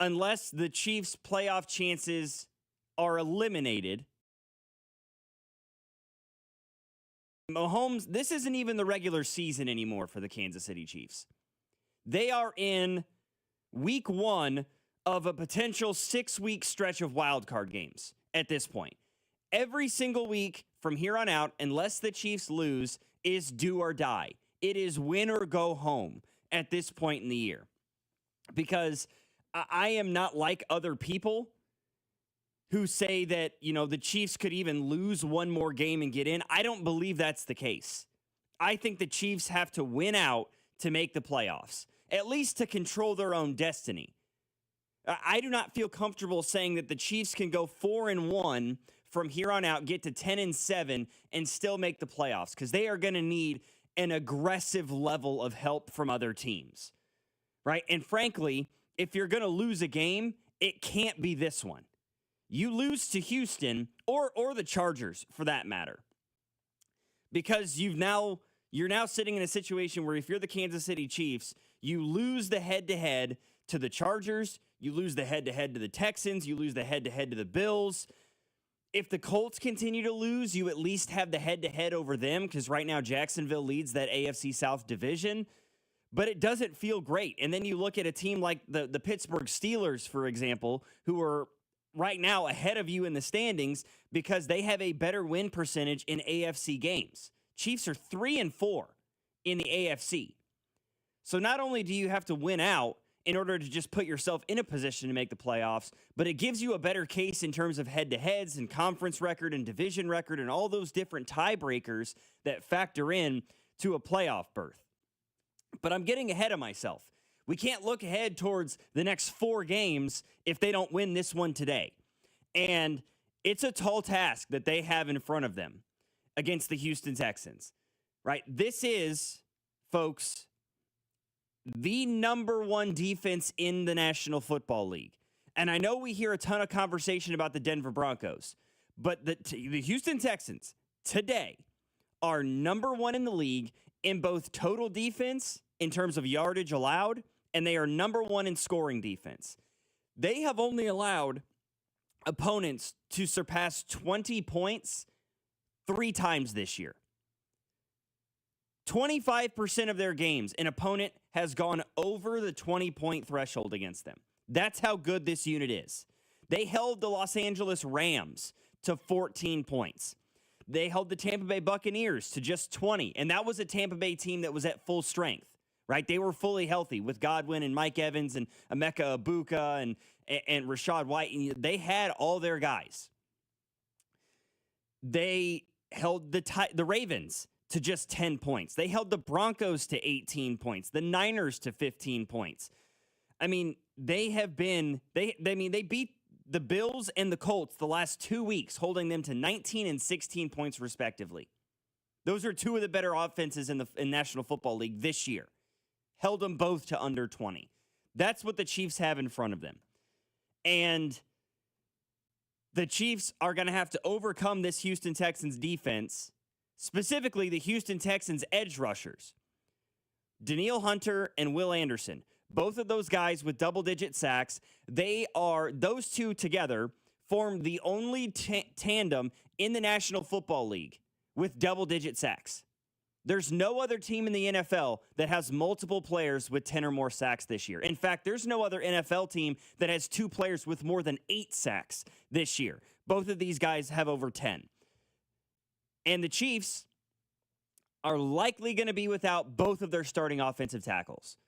unless the Chiefs' playoff chances are eliminated. Mahomes, this isn't even the regular season anymore for the Kansas City Chiefs. They are in week 1 of a potential 6-week stretch of wildcard games at this point. Every single week from here on out, unless the Chiefs lose, is do or die. It is win or go home at this point in the year. Because I am not like other people who say that, the Chiefs could even lose one more game and get in. I don't believe that's the case. I think the Chiefs have to win out to make the playoffs, at least to control their own destiny. I do not feel comfortable saying that the Chiefs can go 4-1 from here on out, get to 10-7, and still make the playoffs, because they are going to need an aggressive level of help from other teams, right? And frankly, if you're going to lose a game, it can't be this one. You lose to Houston or the Chargers, for that matter, because you're now sitting in a situation where if you're the Kansas City Chiefs, you lose the head-to-head to the Chargers, you lose the head-to-head to the Texans, you lose the head-to-head to the Bills. If the Colts continue to lose, you at least have the head-to-head over them, because right now Jacksonville leads that AFC South division, but it doesn't feel great. And then you look at a team like the Pittsburgh Steelers, for example, who are right now ahead of you in the standings because they have a better win percentage in AFC games. Chiefs are 3-4 in the AFC. So not only do you have to win out in order to just put yourself in a position to make the playoffs, but it gives you a better case in terms of head-to-heads and conference record and division record and all those different tiebreakers that factor in to a playoff berth. But I'm getting ahead of myself. We can't look ahead towards the next 4 games if they don't win this one today. And it's a tall task that they have in front of them against the Houston Texans, right? This is, folks, the number 1 defense in the National Football League. And I know we hear a ton of conversation about the Denver Broncos, but the Houston Texans today are number 1 in the league in both total defense in terms of yardage allowed, and they are number 1 in scoring defense. They have only allowed opponents to surpass 20 points 3 times this year. 25% of their games, an opponent has gone over the 20-point threshold against them. That's how good this unit is. They held the Los Angeles Rams to 14 points. They held the Tampa Bay Buccaneers to just 20, and that was a Tampa Bay team that was at full strength, right? They were fully healthy with Godwin and Mike Evans and Emeka Egbuka and Rachaad White. And they had all their guys. They held the Ravens to just 10 points. They held the Broncos to 18 points, the Niners to 15 points. I mean, they beat the Bills and the Colts the last 2 weeks, holding them to 19 and 16 points respectively. Those are 2 of the better offenses in National Football League this year. Held them both to under 20. That's what the Chiefs have in front of them. And the Chiefs are going to have to overcome this Houston Texans defense, specifically the Houston Texans edge rushers, Danielle Hunter and Will Anderson. Both of those guys with double-digit sacks. Those 2 together form the only tandem in the National Football League with double-digit sacks. There's no other team in the NFL that has multiple players with 10 or more sacks this year. In fact, there's no other NFL team that has 2 players with more than 8 sacks this year. Both of these guys have over 10. And the Chiefs are likely going to be without both of their starting offensive tackles.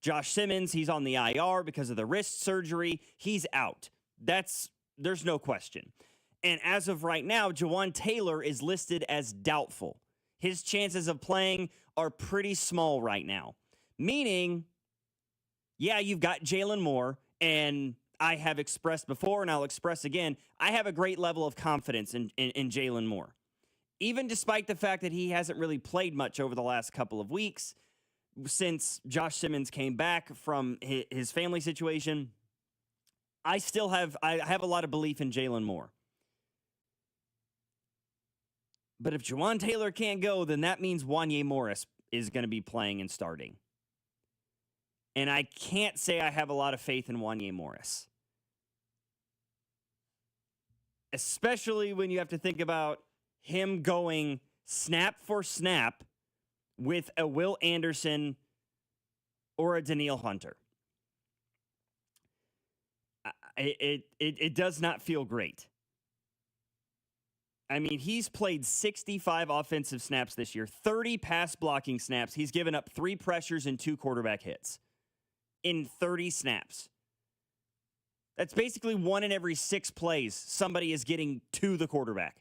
Josh Simmons, he's on the IR because of the wrist surgery. He's out. There's no question. And as of right now, Jawan Taylor is listed as doubtful. His chances of playing are pretty small right now. Meaning, yeah, you've got Jalen Moore, and I have expressed before, and I'll express again, I have a great level of confidence in Jalen Moore. Even despite the fact that he hasn't really played much over the last couple of weeks, since Josh Simmons came back from his family situation, I have a lot of belief in Jalen Moore. But if Jawan Taylor can't go, then that means Wanye Morris is going to be playing and starting. And I can't say I have a lot of faith in Wanye Morris. Especially when you have to think about him going snap for snap with a Will Anderson or a Daniil Hunter. It does not feel great. I mean, he's played 65 offensive snaps this year, 30 pass blocking snaps. He's given up 3 pressures and 2 quarterback hits in 30 snaps. That's basically 1 in every 6 plays somebody is getting to the quarterback.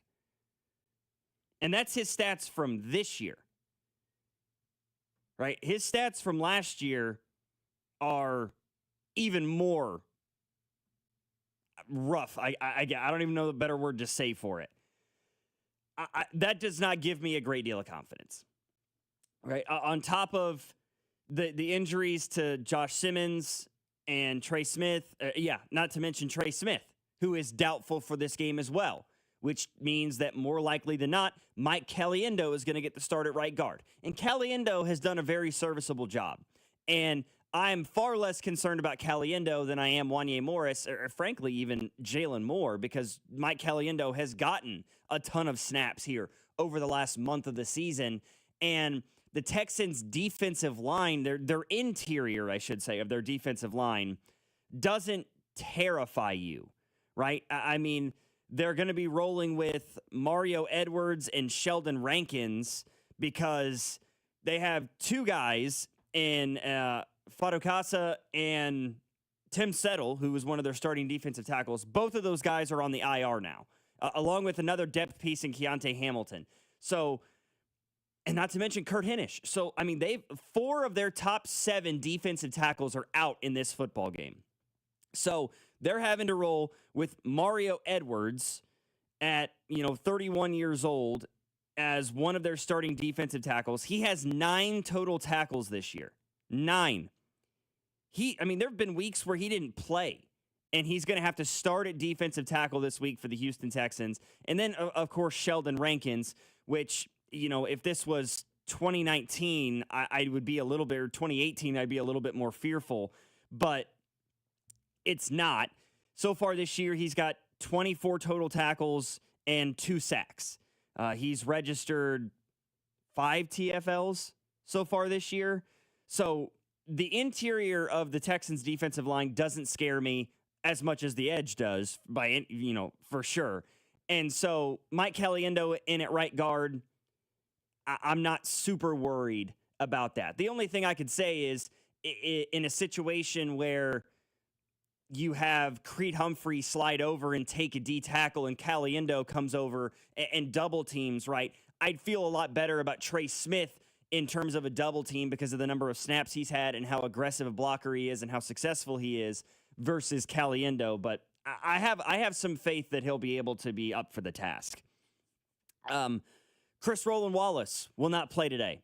And that's his stats from this year. Right? His stats from last year are even more rough. I don't even know the better word to say for it. That does not give me a great deal of confidence. Right? On top of the injuries to Josh Simmons and Trey Smith, not to mention Trey Smith, who is doubtful for this game as well, which means that more likely than not, Mike Caliendo is going to get the start at right guard. And Caliendo has done a very serviceable job. And I'm far less concerned about Caliendo than I am Wanye Morris, or frankly, even Jalen Moore, because Mike Caliendo has gotten a ton of snaps here over the last month of the season. And the Texans' defensive line, their interior, I should say, of their defensive line, doesn't terrify you, right? I mean, they're going to be rolling with Mario Edwards and Sheldon Rankins because they have 2 guys in Fadukasa and Tim Settle, who was one of their starting defensive tackles. Both of those guys are on the IR now, along with another depth piece in Keontae Hamilton. So, and not to mention Kurt Hinish. So, I mean, 4 of their top 7 defensive tackles are out in this football game. So they're having to roll with Mario Edwards at, 31 years old as one of their starting defensive tackles. He has 9 total tackles this year. 9. There have been weeks where he didn't play, and he's going to have to start at defensive tackle this week for the Houston Texans. And then, of course, Sheldon Rankins, which, if this was 2019, I would be a little bit, or 2018, I'd be a little bit more fearful, but it's not. So far this year, he's got 24 total tackles and 2 sacks. He's registered 5 TFLs so far this year. So the interior of the Texans' defensive line doesn't scare me as much as the edge does, for sure. And so Mike Caliendo in at right guard, I'm not super worried about that. The only thing I could say is in a situation where you have Creed Humphrey slide over and take a D tackle and Caliendo comes over and double teams, right? I'd feel a lot better about Trey Smith in terms of a double team because of the number of snaps he's had and how aggressive a blocker he is and how successful he is versus Caliendo. But I have some faith that he'll be able to be up for the task. Chris Roland Wallace will not play today.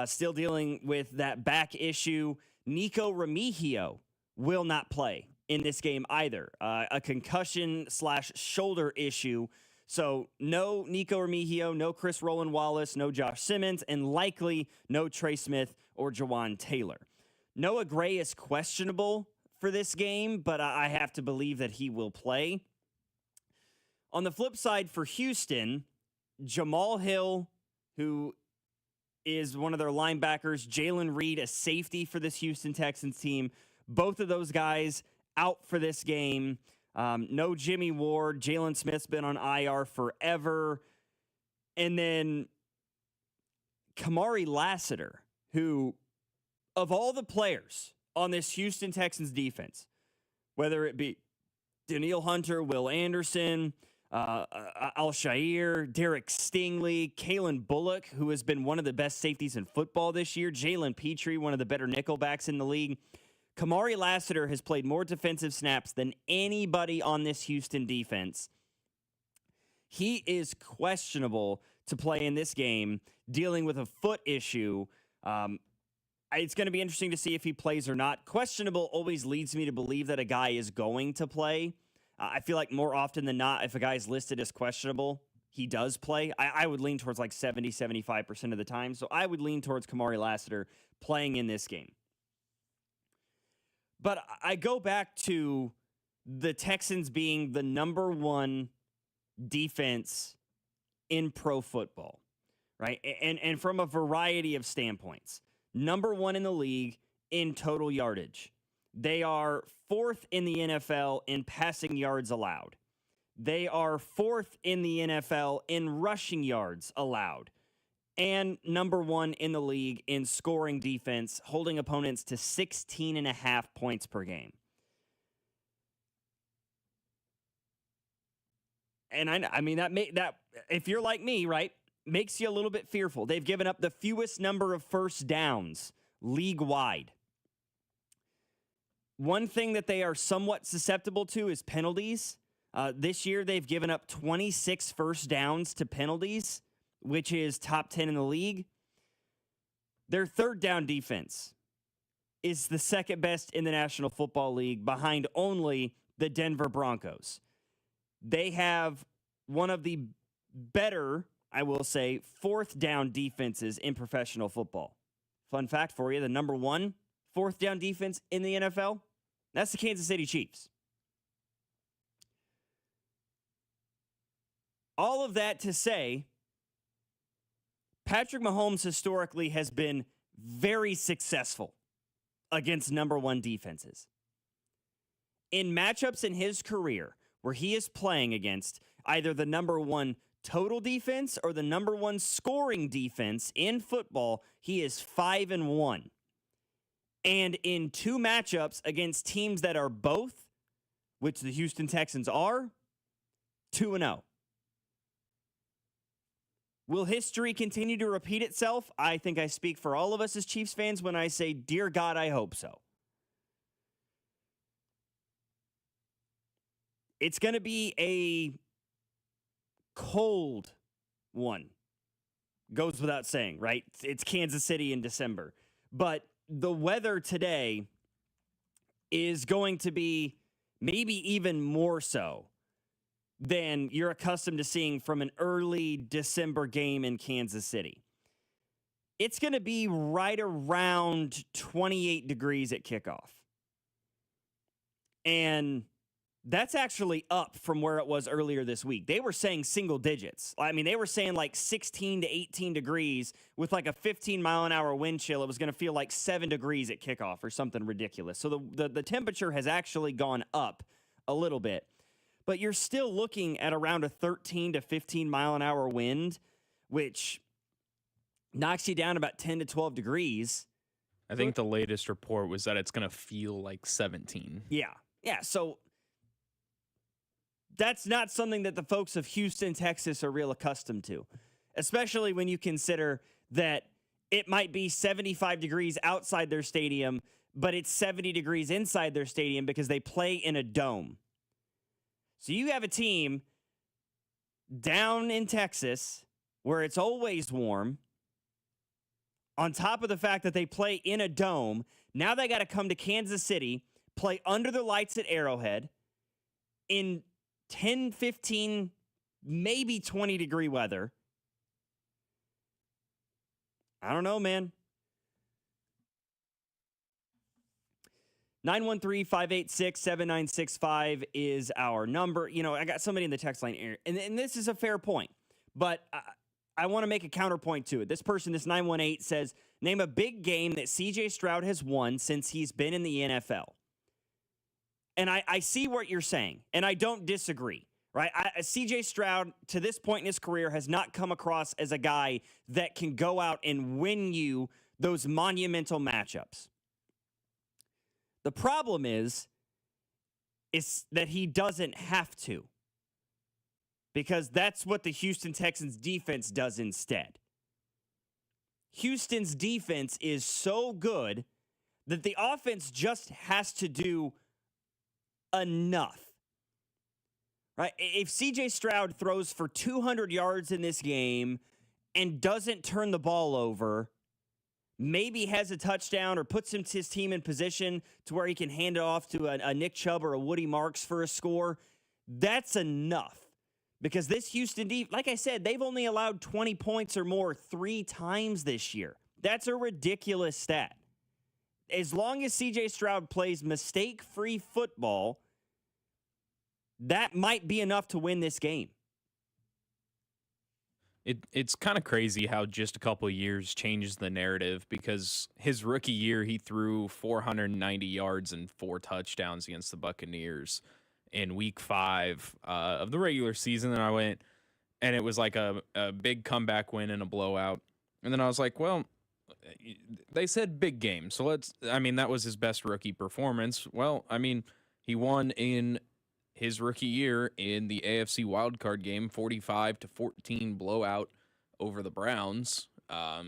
Still dealing with that back issue. Nico Remigio will not play in this game either. A concussion/shoulder issue. So no Nico Remigio, no Chris Roland Wallace, no Josh Simmons, and likely no Trey Smith or Jawan Taylor. Noah Gray is questionable for this game, but I have to believe that he will play. On the flip side for Houston, Jamal Hill, who is one of their linebackers, Jalen Reed, a safety for this Houston Texans team. Both of those guys out for this game. No Jimmy Ward. Jalen Smith's been on IR forever. And then Kamari Lassiter, who, of all the players on this Houston Texans defense, whether it be Daniil Hunter, Will Anderson, Al-Shair, Derek Stingley, Kalen Bullock, who has been one of the best safeties in football this year, Jalen Petrie, one of the better nickelbacks in the league, Kamari Lassiter has played more defensive snaps than anybody on this Houston defense. He is questionable to play in this game, dealing with a foot issue. It's going to be interesting to see if he plays or not. Questionable always leads me to believe that a guy is going to play. I feel like more often than not, if a guy is listed as questionable, he does play. I would lean towards like 70-75% of the time. So I would lean towards Kamari Lassiter playing in this game. But I go back to the Texans being the number one defense in pro football, right? And from a variety of standpoints. Number one in the league in total yardage. They are fourth in the NFL in passing yards allowed. They are fourth in the NFL in rushing yards allowed. And number one in the league in scoring defense, holding opponents to 16.5 points per game. And I mean, that if you're like me, right, makes you a little bit fearful. They've given up the fewest number of first downs league-wide. One thing that they are somewhat susceptible to is penalties. This year, they've given up 26 first downs to penalties, which is top 10 in the league. Their third down defense is the second best in the National Football League, behind only the Denver Broncos. They have one of the better, I will say, fourth down defenses in professional football. Fun fact for you, the number one fourth down defense in the NFL, that's the Kansas City Chiefs. All of that to say, Patrick Mahomes historically has been very successful against number one defenses. In matchups in his career where he is playing against either the number one total defense or the number one scoring defense in football, he is 5-1. And in two matchups against teams that are both, which the Houston Texans are, 2-0. Will history continue to repeat itself? I think I speak for all of us as Chiefs fans when I say, dear God, I hope so. It's going to be a cold one. Goes without saying, right? It's Kansas City in December. But the weather today is going to be maybe even more so than you're accustomed to seeing from an early December game in Kansas City. It's going to be right around 28 degrees at kickoff. And that's actually up from where it was earlier this week. They were saying single digits. I mean, they were saying like 16 to 18 degrees with like a 15-mile-an-hour wind chill. It was going to feel like 7 degrees at kickoff or something ridiculous. So the temperature has actually gone up a little bit. But you're still looking at around a 13 to 15-mile-an-hour wind, which knocks you down about 10 to 12 degrees. I think the latest report was that it's going to feel like 17. Yeah. So that's not something that the folks of Houston, Texas are real accustomed to, especially when you consider that it might be 75 degrees outside their stadium, but it's 70 degrees inside their stadium because they play in a dome. So you have a team down in Texas where it's always warm, on top of the fact that they play in a dome. Now they got to come to Kansas City, play under the lights at Arrowhead in 10, 15, maybe 20-degree weather. I don't know, man. 913-586-7965 is our number. You know, I got somebody in the text line here, and this is a fair point, but I want to make a counterpoint to it. This person, this 918, says, name a big game that C.J. Stroud has won since he's been in the NFL. And I see what you're saying, and I don't disagree, right? C.J. Stroud, to this point in his career, has not come across as a guy that can go out and win you those monumental matchups. The problem is that he doesn't have to, because that's what the Houston Texans defense does instead. Houston's defense is so good that the offense just has to do enough, right? If C.J. Stroud throws for 200 yards in this game and doesn't turn the ball over, maybe has a touchdown or puts his team in position to where he can hand it off to a Nick Chubb or a Woody Marks for a score, that's enough. Because this Houston defense, like I said, they've only allowed 20 points or more 3 times this year. That's a ridiculous stat. as long as CJ Stroud plays mistake-free football, that might be enough to win this game. It's kind of crazy how just a couple of years changes the narrative, because his rookie year, he threw 490 yards and 4 touchdowns against the Buccaneers in week 5 of the regular season. And I went, and it was like a big comeback win and a blowout. And then I was like, well, they said big game. So that was his best rookie performance. Well, I mean, he won in his rookie year in the AFC wildcard game, 45-14 blowout over the Browns. I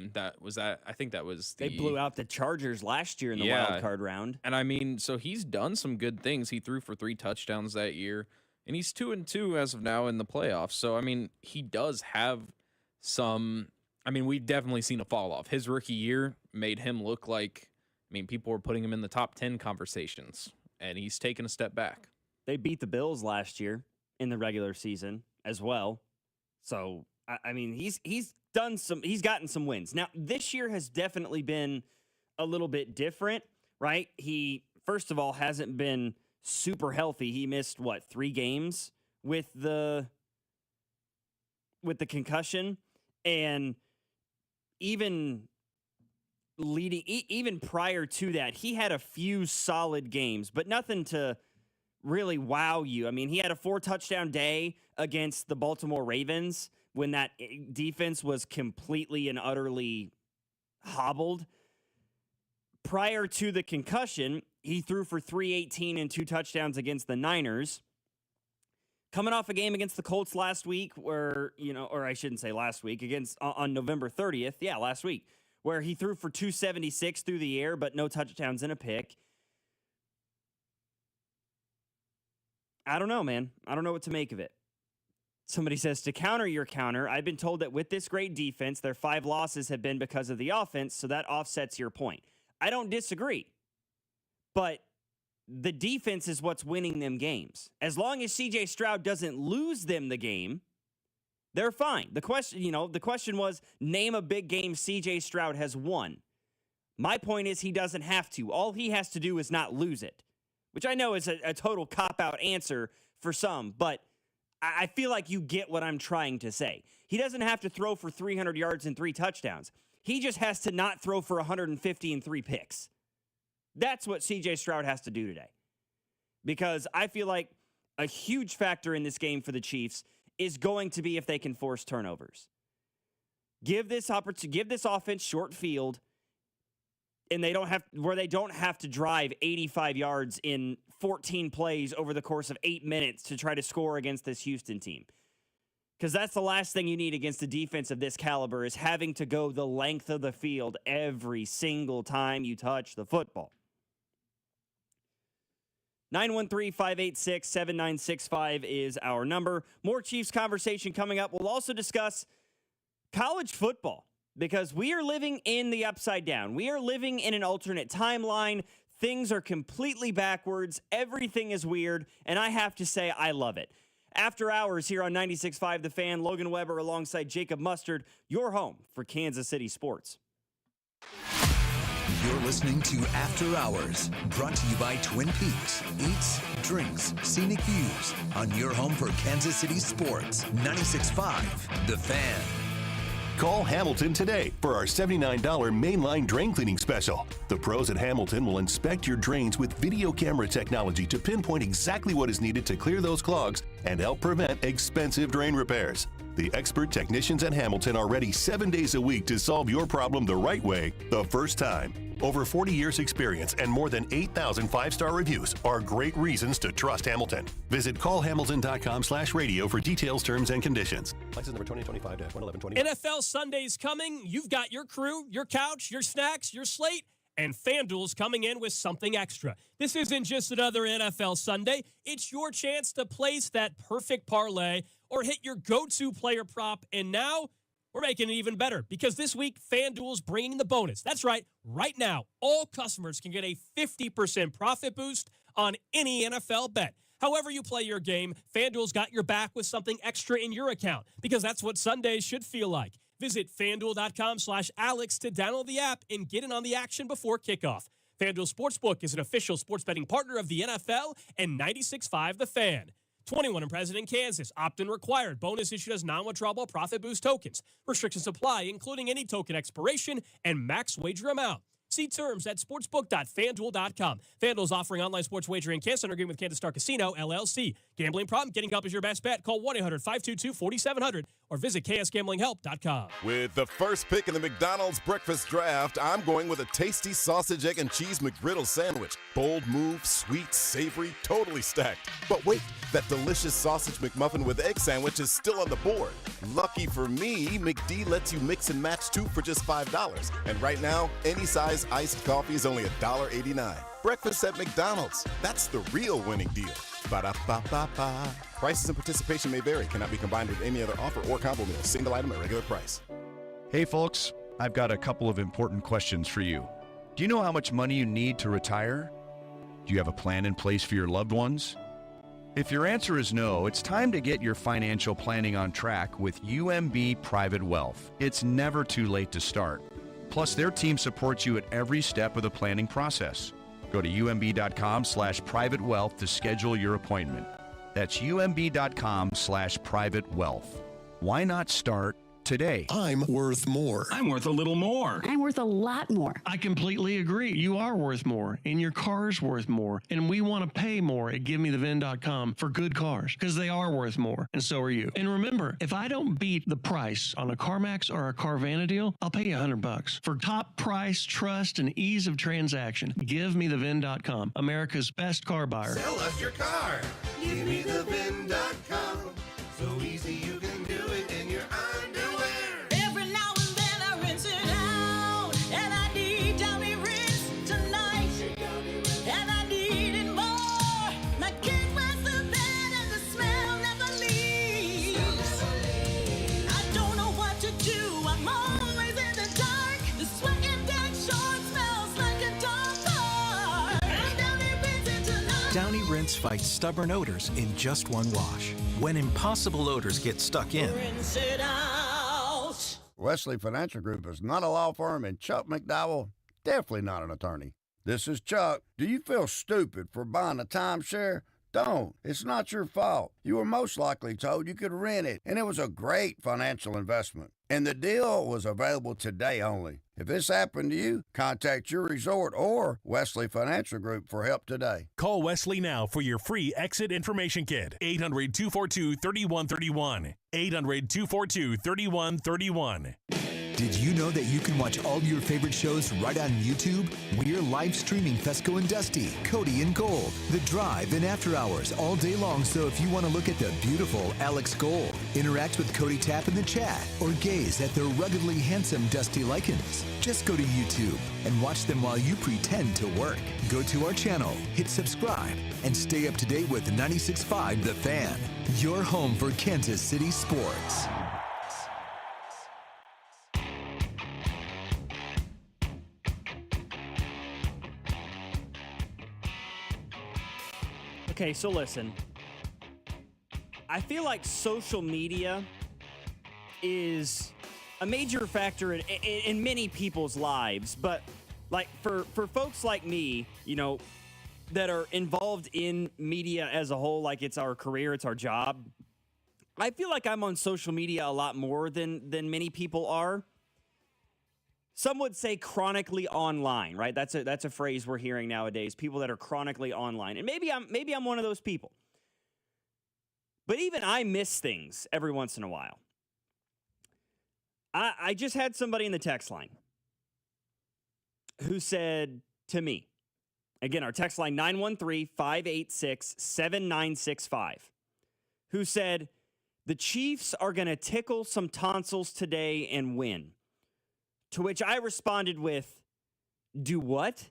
think that was they blew out the Chargers last year in the wildcard round. And I mean, so he's done some good things. He threw for 3 touchdowns that year, and he's 2-2 as of now in the playoffs. So I mean, he does have some. I mean, we've definitely seen a fall off. His rookie year made him look like, people were putting him in the top 10 conversations, and he's taken a step back. They beat the Bills last year in the regular season as well. So, he's gotten some wins. Now, this year has definitely been a little bit different, right? He, first of all, hasn't been super healthy. He missed, 3 games with the concussion, and even prior to that, he had a few solid games, but nothing to really wow you. I mean, he had a 4-touchdown day against the Baltimore Ravens when that defense was completely and utterly hobbled. Prior to the concussion, he threw for 318 and 2 touchdowns against the Niners. Coming off a game against the Colts last week where, or I shouldn't say last week, on November 30th, last week, where he threw for 276 through the air, but no touchdowns and a pick. I don't know, man. I don't know what to make of it. Somebody says, to counter your counter, I've been told that with this great defense, their 5 losses have been because of the offense, so that offsets your point. I don't disagree, but the defense is what's winning them games. As long as CJ Stroud doesn't lose them the game, they're fine. The question was, name a big game CJ Stroud has won. My point is he doesn't have to. All he has to do is not lose it, which I know is a total cop-out answer for some, but I feel like you get what I'm trying to say. He doesn't have to throw for 300 yards and 3 touchdowns. He just has to not throw for 150 and 3 picks. That's what CJ Stroud has to do today. Because I feel like a huge factor in this game for the Chiefs is going to be if they can force turnovers. Give this offense short field, and they don't have to drive 85 yards in 14 plays over the course of 8 minutes to try to score against this Houston team. Because that's the last thing you need against a defense of this caliber, is having to go the length of the field every single time you touch the football. 913-586-7965 is our number. More Chiefs conversation coming up. We'll also discuss college football, because we are living in the upside down. We are living in an alternate timeline. Things are completely backwards. Everything is weird, and I have to say I love it. After Hours here on 96.5 The Fan, Logan Weber alongside Jacob Mustard, your home for Kansas City sports. You're listening to After Hours, brought to you by Twin Peaks. Eats, drinks, scenic views on your home for Kansas City sports. 96.5 The Fan. Call Hamilton today for our $79 mainline drain cleaning special. The pros at Hamilton will inspect your drains with video camera technology to pinpoint exactly what is needed to clear those clogs and help prevent expensive drain repairs. The expert technicians at Hamilton are ready 7 days a week to solve your problem the right way, the first time. Over 40 years experience and more than 8,000 5-star reviews are great reasons to trust Hamilton. Visit callhamilton.com/radio for details, terms, and conditions. License number 2025-11120. NFL Sunday's coming. You've got your crew, your couch, your snacks, your slate, and FanDuel's coming in with something extra. This isn't just another NFL Sunday. It's your chance to place that perfect parlay or hit your go-to player prop. And now we're making it even better, because this week, FanDuel's bringing the bonus. That's right. Right now, all customers can get a 50% profit boost on any NFL bet. However you play your game, FanDuel's got your back with something extra in your account, because that's what Sundays should feel like. Visit FanDuel.com/Alex to download the app and get in on the action before kickoff. FanDuel Sportsbook is an official sports betting partner of the NFL and 96.5 The Fan. 21 and present in Kansas. Opt-in required. Bonus issued as non-withdrawable profit boost tokens. Restrictions apply, including any token expiration and max wager amount. See terms at sportsbook.fanduel.com. FanDuel is offering online sports wagering in Kansas under agreement with Kansas Star Casino, LLC. Gambling problem? Getting help is your best bet. Call 1-800-522-4700 or visit ksgamblinghelp.com. With the first pick in the McDonald's breakfast draft, I'm going with a tasty sausage, egg, and cheese McGriddle sandwich. Bold move, sweet, savory, totally stacked. But wait, that delicious sausage McMuffin with egg sandwich is still on the board. Lucky for me, McD lets you mix and match two for just $5. And right now, any size iced coffee is only $1.89. Breakfast at McDonald's. That's the real winning deal. Ba-da-ba-ba-ba. Prices and participation may vary. Cannot be combined with any other offer or combo meal. Single item at regular price. Hey folks, I've got a couple of important questions for you. Do you know how much money you need to retire? Do you have a plan in place for your loved ones? If your answer is no, it's time to get your financial planning on track with UMB Private Wealth. It's never too late to start. Plus, their team supports you at every step of the planning process. Go to umb.com/privatewealth to schedule your appointment. That's umb.com/privatewealth. Why not start today? I'm worth more. I'm worth a little more. I'm worth a lot more. I completely agree. You are worth more, and your car's worth more. And we want to pay more at GiveMeTheVin.com for good cars, because they are worth more, and so are you. And remember, if I don't beat the price on a CarMax or a Carvana deal, I'll pay you $100. For top price, trust, and ease of transaction, GiveMeTheVin.com, America's best car buyer. Sell us your car. GiveMeTheVin.com. So easy you can do it in your underwear. Every now and then I rinse it out, and I need Downy rinse tonight, and I need it more. My kid was the bed and the smell never leaves. I don't know what to do. I'm always in the dark. The sweat in that short smells like a dog park. I'm Downy rinsing tonight. Downy Rinse fights stubborn odors in just one wash. When impossible odors get stuck in, Rinse it out. Wesley Financial Group is not a law firm, and Chuck McDowell, definitely not an attorney. This is Chuck. Do you feel stupid for buying a timeshare? Don't. It's not your fault. You were most likely told you could rent it, and it was a great financial investment. And the deal was available today only. If this happened to you, contact your resort or Wesley Financial Group for help today. Call Wesley now for your free exit information kit. 800-242-3131. 800-242-3131. Did you know that you can watch all your favorite shows right on YouTube? We're live streaming Fesco and Dusty, Cody and Gold, The Drive, and After Hours all day long. So if you want to look at the beautiful Alex Gold, interact with Cody Tapp in the chat, or gaze at the ruggedly handsome Dusty Likens, just go to YouTube and watch them while you pretend to work. Go to our channel, hit subscribe, and stay up to date with 96.5 The Fan, your home for Kansas City sports. Okay, so listen. I feel like social media is a major factor in many people's lives, but like for folks like me, you know, that are involved in media as a whole, like it's our career, it's our job. I feel like I'm on social media a lot more than many people are. Some would say chronically online, right? That's a phrase we're hearing nowadays. People that are chronically online, and maybe I'm one of those people. But even I miss things every once in a while. I just had somebody in the text line who said to me, again, our text line 913-586-7965, who said the Chiefs are going to tickle some tonsils today and win. To which I responded with, do what?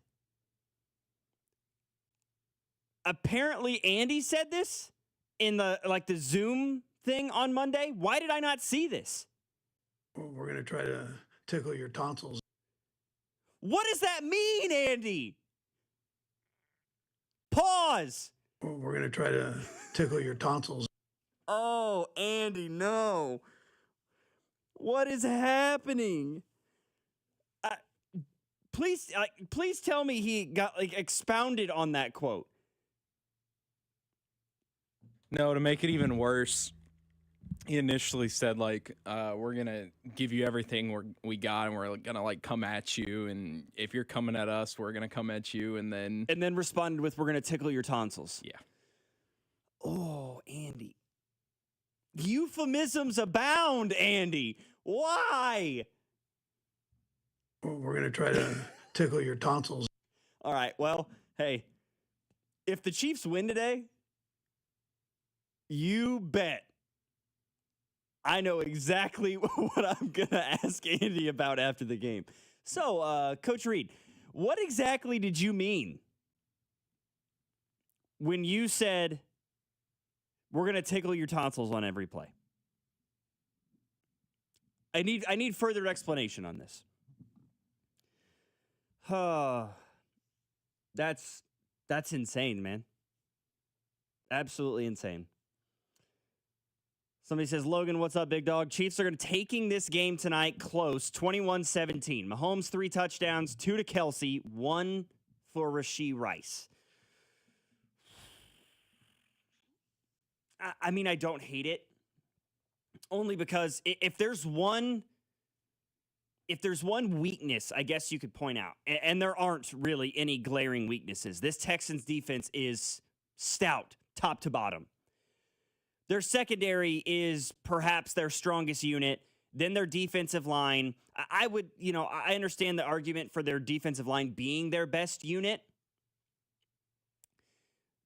Apparently Andy said this in the Zoom thing on Monday. Why did I not see this? We're going to try to tickle your tonsils. What does that mean, Andy? Pause. We're going to try to tickle your tonsils. Oh, Andy, no. What is happening? please tell me he got expounded on that quote. No, to make it even worse, he initially said we're gonna give you everything we got, and we're gonna come at you, and if you're coming at us, we're gonna come at you, and then responded with, "We're gonna tickle your tonsils." Yeah. Oh, Andy. Euphemisms abound, Andy. Why? We're going to try to tickle your tonsils. All right. Well, hey, if the Chiefs win today, you bet I know exactly what I'm going to ask Andy about after the game. So, Coach Reed, what exactly did you mean when you said we're going to tickle your tonsils on every play? I need further explanation on this. That's insane, man. Absolutely insane. Somebody says, Logan, what's up, big dog? Chiefs are taking this game tonight close, 21-17. Mahomes 3 touchdowns, 2 to Kelsey, 1 for Rashee Rice. I mean, I don't hate it. Only because if there's one weakness, I guess you could point out, and there aren't really any glaring weaknesses. This Texans defense is stout, top to bottom. Their secondary is perhaps their strongest unit. Then their defensive line. I understand the argument for their defensive line being their best unit,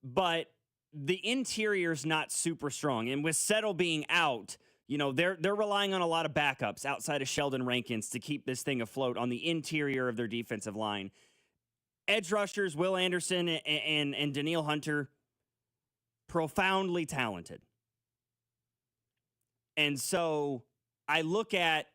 but the interior's not super strong. And with Settle being out, they're relying on a lot of backups outside of Sheldon Rankins to keep this thing afloat on the interior of their defensive line. Edge rushers, Will Anderson and Danielle Hunter, profoundly talented. And so I look at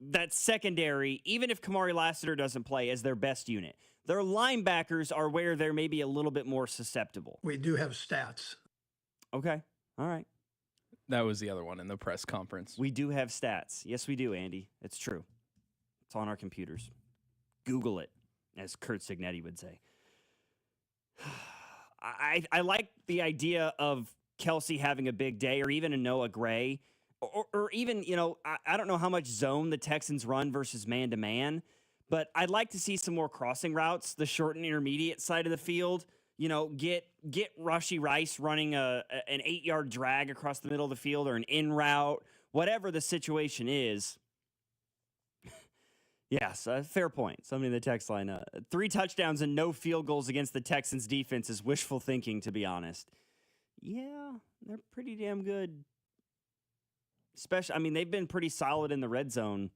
that secondary, even if Kamari Lassiter doesn't play, as their best unit. Their linebackers are where they're maybe a little bit more susceptible. We do have stats. Okay. All right. That was the other one in the press conference. We do have stats. Yes, we do, Andy. It's true. It's on our computers. Google it, as Kurt Signetti would say. I like the idea of Kelsey having a big day, or even a Noah Gray, or even, I don't know how much zone the Texans run versus man-to-man, but I'd like to see some more crossing routes, the short and intermediate side of the field. Get Rashee Rice running an 8-yard drag across the middle of the field, or an in route, whatever the situation is. Yes, fair point. Somebody in the text line, 3 touchdowns and no field goals against the Texans defense is wishful thinking, to be honest. Yeah, they're pretty damn good. They've been pretty solid in the red zone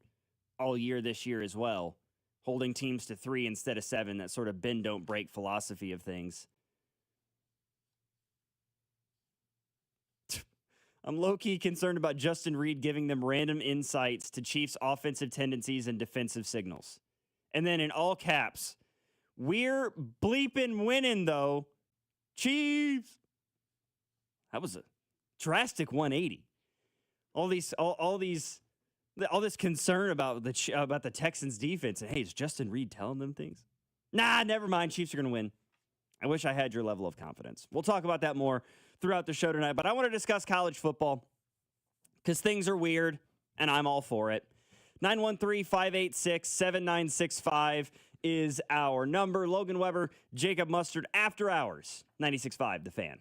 all year this year as well, holding teams to 3 instead of 7, that sort of bend, don't break philosophy of things. I'm low-key concerned about Justin Reed giving them random insights to Chiefs' offensive tendencies and defensive signals. And then in all caps, we're bleeping winning, though. Chiefs! That was a drastic 180. All this concern about the Texans defense. And hey, is Justin Reed telling them things? Nah, never mind. Chiefs are going to win. I wish I had your level of confidence. We'll talk about that more throughout the show tonight, but I want to discuss college football because things are weird, and I'm all for it. 913-586-7965 is our number. Logan Weber, Jacob Mustard, After Hours, 96.5 The Fan.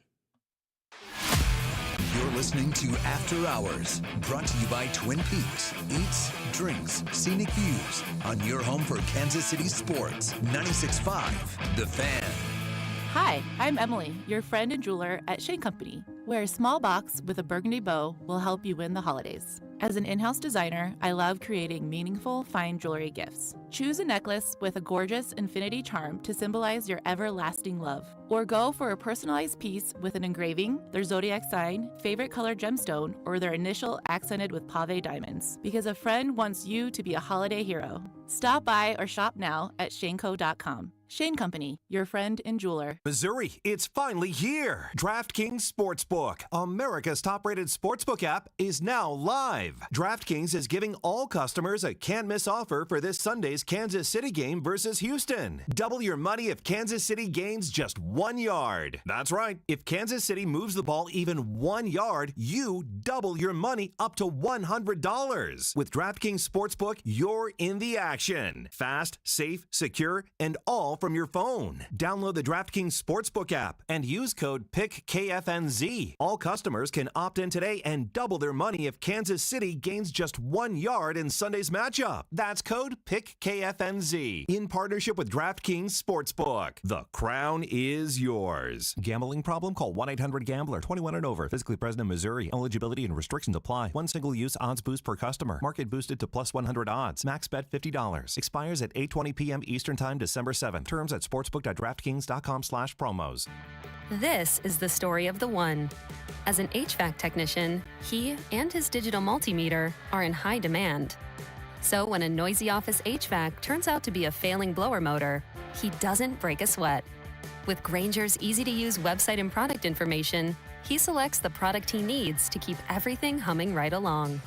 You're listening to After Hours, brought to you by Twin Peaks. Eats, drinks, scenic views on your home for Kansas City sports. 96.5 The Fan. Hi, I'm Emily, your friend and jeweler at Shane Company, where a small box with a burgundy bow will help you win the holidays. As an in-house designer, I love creating meaningful, fine jewelry gifts. Choose a necklace with a gorgeous infinity charm to symbolize your everlasting love. Or go for a personalized piece with an engraving, their zodiac sign, favorite color gemstone, or their initial accented with pave diamonds. Because a friend wants you to be a holiday hero. Stop by or shop now at shaneco.com. Shane Company, your friend and jeweler. Missouri, it's finally here. DraftKings Sportsbook, America's top-rated sportsbook app, is now live. DraftKings is giving all customers a can't-miss offer for this Sunday's Sunday's Kansas City game versus Houston. Double your money if Kansas City gains just 1 yard. That's right. If Kansas City moves the ball even 1 yard, you double your money up to $100. With DraftKings Sportsbook, you're in the action. Fast, safe, secure, and all from your phone. Download the DraftKings Sportsbook app and use code PICKKFNZ. All customers can opt in today and double their money if Kansas City gains just 1 yard in Sunday's matchup. That's code PICKKFNZ. In partnership with DraftKings Sportsbook. The crown is yours. Gambling problem? Call 1-800-GAMBLER. 21 and over. Physically present in Missouri. Eligibility and restrictions apply. One single use odds boost per customer. Market boosted to plus 100 odds. Max bet $50. Expires at 8:20 p.m. Eastern Time, December 7th. Terms at sportsbook.draftkings.com/promos. This is the story of the one. As an HVAC technician, he and his digital multimeter are in high demand. So when a noisy office HVAC turns out to be a failing blower motor, he doesn't break a sweat. With Grainger's easy-to-use website and product information, he selects the product he needs to keep everything humming right along.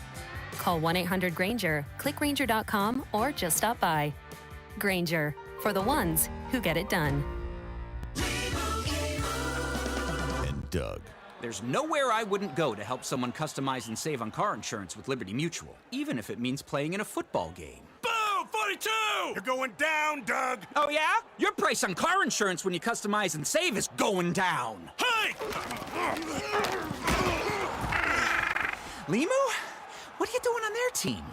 Call 1-800-GRAINGER, click Grainger.com, or just stop by. Grainger, for the ones who get it done. And Doug. There's nowhere I wouldn't go to help someone customize and save on car insurance with Liberty Mutual, even if it means playing in a football game. Boom! 42! You're going down, Doug! Oh, yeah? Your price on car insurance when you customize and save is going down. Hey! Limu? What are you doing on their team?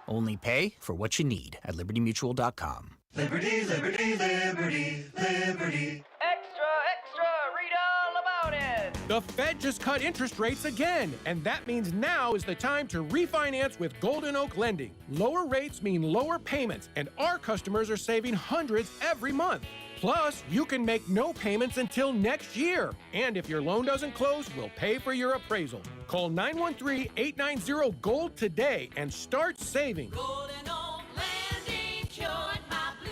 Only pay for what you need at libertymutual.com. Liberty, liberty, liberty, liberty. Extra, extra, read all about it. The Fed just cut interest rates again, and that means now is the time to refinance with Golden Oak Lending. Lower rates mean lower payments, and our customers are saving hundreds every month. Plus, you can make no payments until next year. And if your loan doesn't close, we'll pay for your appraisal. Call 913-890-GOLD today and start saving. Golden Oak Landing cured my blues.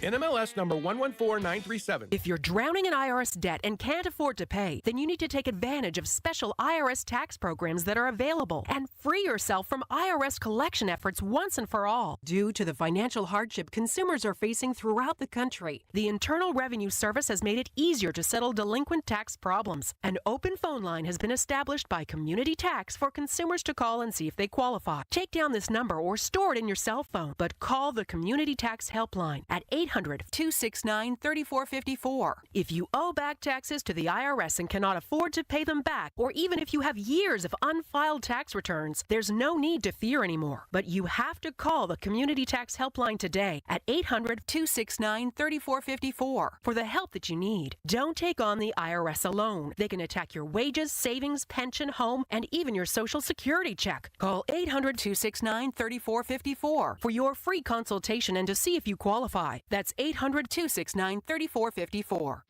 NMLS number 114937. If you're drowning in IRS debt and can't afford to pay, then you need to take advantage of special IRS tax programs that are available and free yourself from IRS collection efforts once and for all. Due to the financial hardship consumers are facing throughout the country, the Internal Revenue Service has made it easier to settle delinquent tax problems. An open phone line has been established by Community Tax for consumers to call and see if they qualify. Take down this number or store it in your cell phone, but call the Community Tax Helpline at 800-269-3454. If you owe back taxes to the IRS and cannot afford to pay them back, or even if you have years of unfiled tax returns, there's no need to fear anymore. But you have to call the Community Tax Helpline today at 800-269-3454 for the help that you need. Don't take on the IRS alone. They can attack your wages, savings, pension, home, and even your Social Security check. Call 800-269-3454 for your free consultation and to see if you qualify. That's 800-269-3454.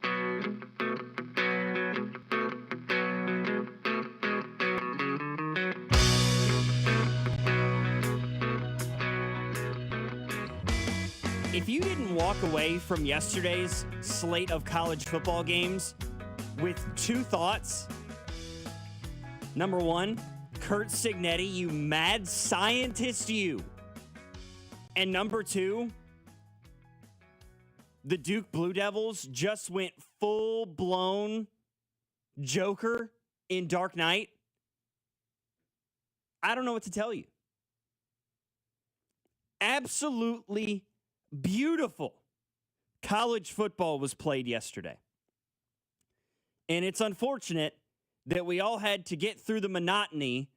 If you didn't walk away from yesterday's slate of college football games with two thoughts, number one, Kurt Signetti, you mad scientist, you. And number two, the Duke Blue Devils just went full-blown Joker in Dark Knight. I don't know what to tell you. Absolutely beautiful college football was played yesterday. And it's unfortunate that we all had to get through the monotony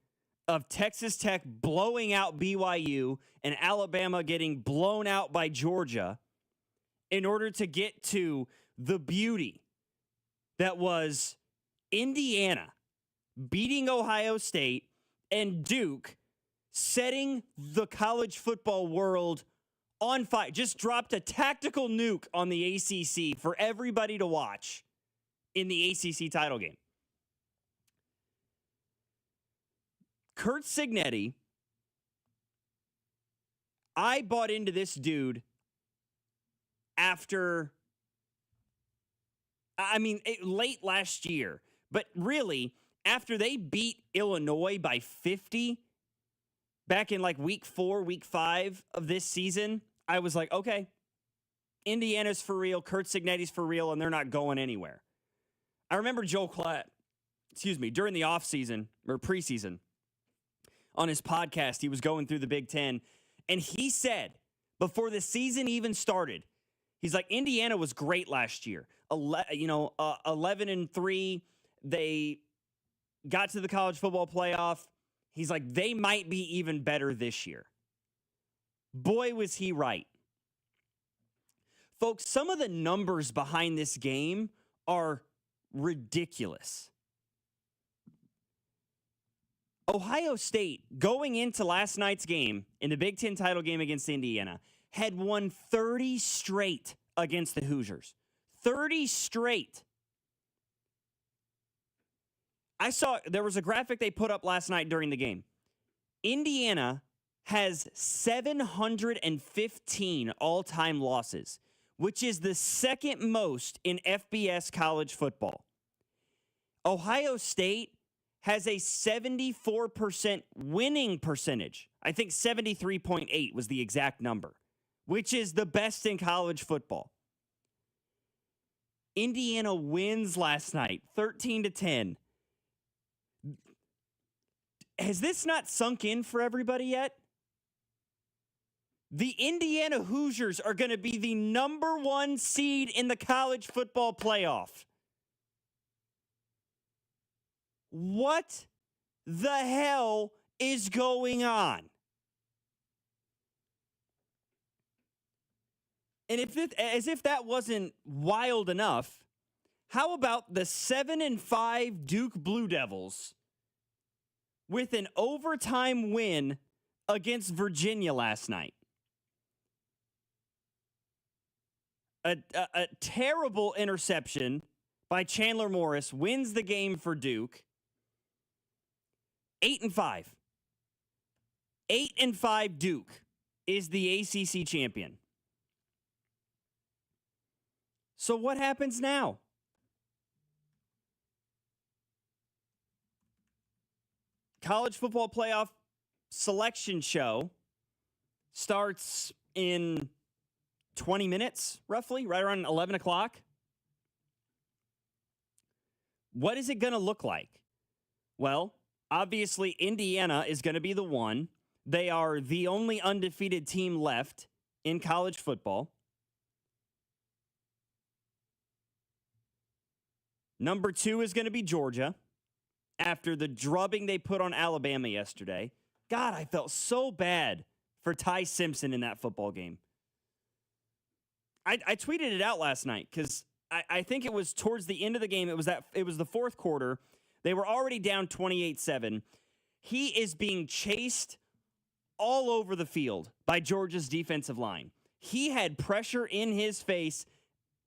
of Texas Tech blowing out BYU and Alabama getting blown out by Georgia in order to get to the beauty that was Indiana beating Ohio State and Duke setting the college football world on fire. Just dropped a tactical nuke on the ACC for everybody to watch in the ACC title game. Kurt Signetti, I bought into this dude after, late last year, but really after they beat Illinois by 50 back in like week 4, week 5 of this season, I was like, okay, Indiana's for real, Kurt Signetti's for real, and they're not going anywhere. I remember Joel Klatt, during the offseason or preseason on his podcast, he was going through the Big Ten, and he said before the season even started, he's like, Indiana was great last year. 11-3. They got to the college football playoff. He's like, they might be even better this year. Boy, was he right. Folks, some of the numbers behind this game are ridiculous. Ohio State, going into last night's game, in the Big Ten title game against Indiana, had won 30 straight against the Hoosiers. 30 straight. I saw, there was a graphic they put up last night during the game. Indiana has 715 all-time losses, which is the second most in FBS college football. Ohio State has a 74% winning percentage. I think 73.8 was the exact number, which is the best in college football. Indiana wins last night, 13-10. Has this not sunk in for everybody yet? The Indiana Hoosiers are going to be the number 1 seed in the college football playoff. What the hell is going on? And as if that wasn't wild enough, how about the 7-5 Duke Blue Devils with an overtime win against Virginia last night? A terrible interception by Chandler Morris wins the game for Duke. 8-5. 8-5 Duke is the ACC champion. So what happens now? College football playoff selection show starts in 20 minutes, roughly, right around 11 o'clock. What is it going to look like? Well, obviously, Indiana is going to be the one. They are the only undefeated team left in college football. Number 2 is going to be Georgia after the drubbing they put on Alabama yesterday. God, I felt so bad for Ty Simpson in that football game. I tweeted it out last night because I think it was towards the end of the game. It was the fourth quarter. They were already down 28-7. He is being chased all over the field by Georgia's defensive line. He had pressure in his face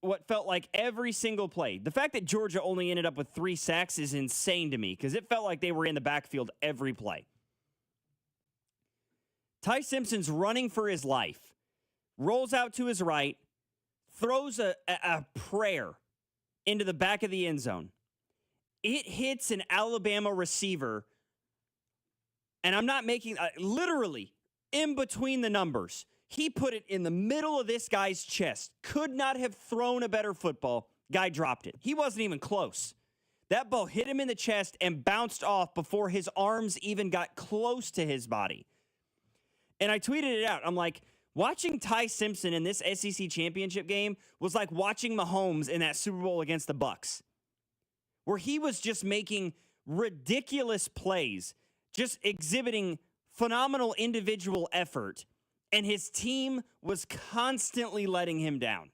what felt like every single play. The fact that Georgia only ended up with 3 sacks is insane to me because it felt like they were in the backfield every play. Ty Simpson's running for his life, rolls out to his right, throws a prayer into the back of the end zone. It hits an Alabama receiver, and I'm not making, literally in between the numbers. He put it in the middle of this guy's chest. Could not have thrown a better football. Guy dropped it. He wasn't even close. That ball hit him in the chest and bounced off before his arms even got close to his body. And I tweeted it out. I'm like, watching Ty Simpson in this SEC championship game was like watching Mahomes in that Super Bowl against the Bucs, where he was just making ridiculous plays, just exhibiting phenomenal individual effort, and his team was constantly letting him down.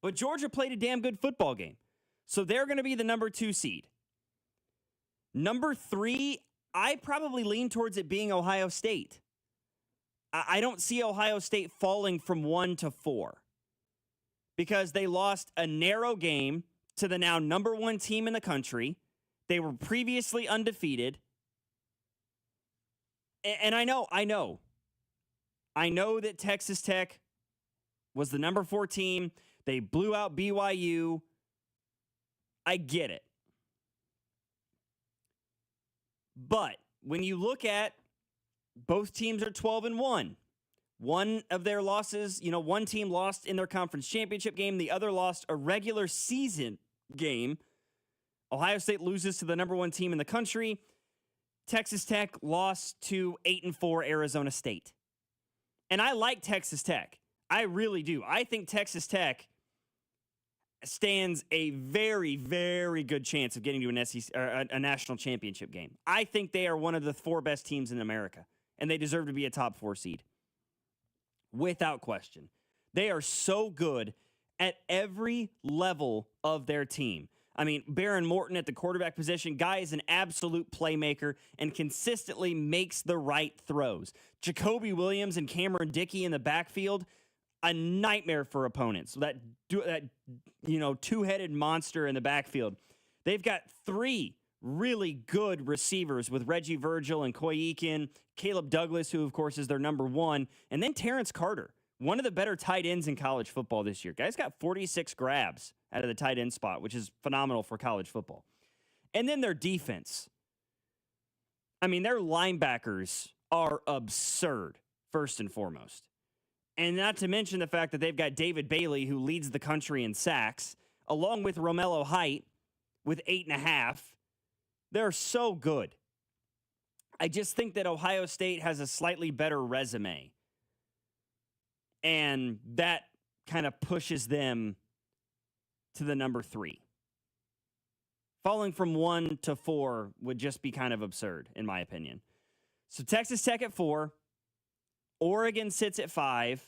But Georgia played a damn good football game, so they're going to be the number 2 seed. Number 3, I probably lean towards it being Ohio State. I don't see Ohio State falling from 1 to 4 because they lost a narrow game to the now number 1 team in the country. They were previously undefeated. And I know that Texas Tech was the number 4 team. They blew out BYU. I get it. But when you look at both teams are 12-1. One of their losses, one team lost in their conference championship game. The other lost a regular season game. Ohio State loses to the number one team in the country. Texas Tech lost to 8-4 Arizona State. And I like Texas Tech. I really do. I think Texas Tech stands a very, very good chance of getting to an SEC or a national championship game. I think they are one of the 4 best teams in America, and they deserve to be a top 4 seed. Without question. They are so good at every level of their team. I mean, Baron Morton at the quarterback position, guy is an absolute playmaker and consistently makes the right throws. Jacoby Williams and Cameron Dickey in the backfield, a nightmare for opponents. That two-headed monster in the backfield. They've got 3 really good receivers with Reggie Virgil and Coy Eakin, Caleb Douglas, who, of course, is their number 1, and then Terrence Carter, one of the better tight ends in college football this year. Guy's got 46 grabs out of the tight end spot, which is phenomenal for college football. And then their defense. I mean, their linebackers are absurd, first and foremost. And not to mention the fact that they've got David Bailey, who leads the country in sacks, along with Romello Height with 8.5. They're so good. I just think that Ohio State has a slightly better resume. And that kind of pushes them to the number 3. Falling from 1 to 4 would just be kind of absurd, in my opinion. So Texas Tech at 4. Oregon sits at 5.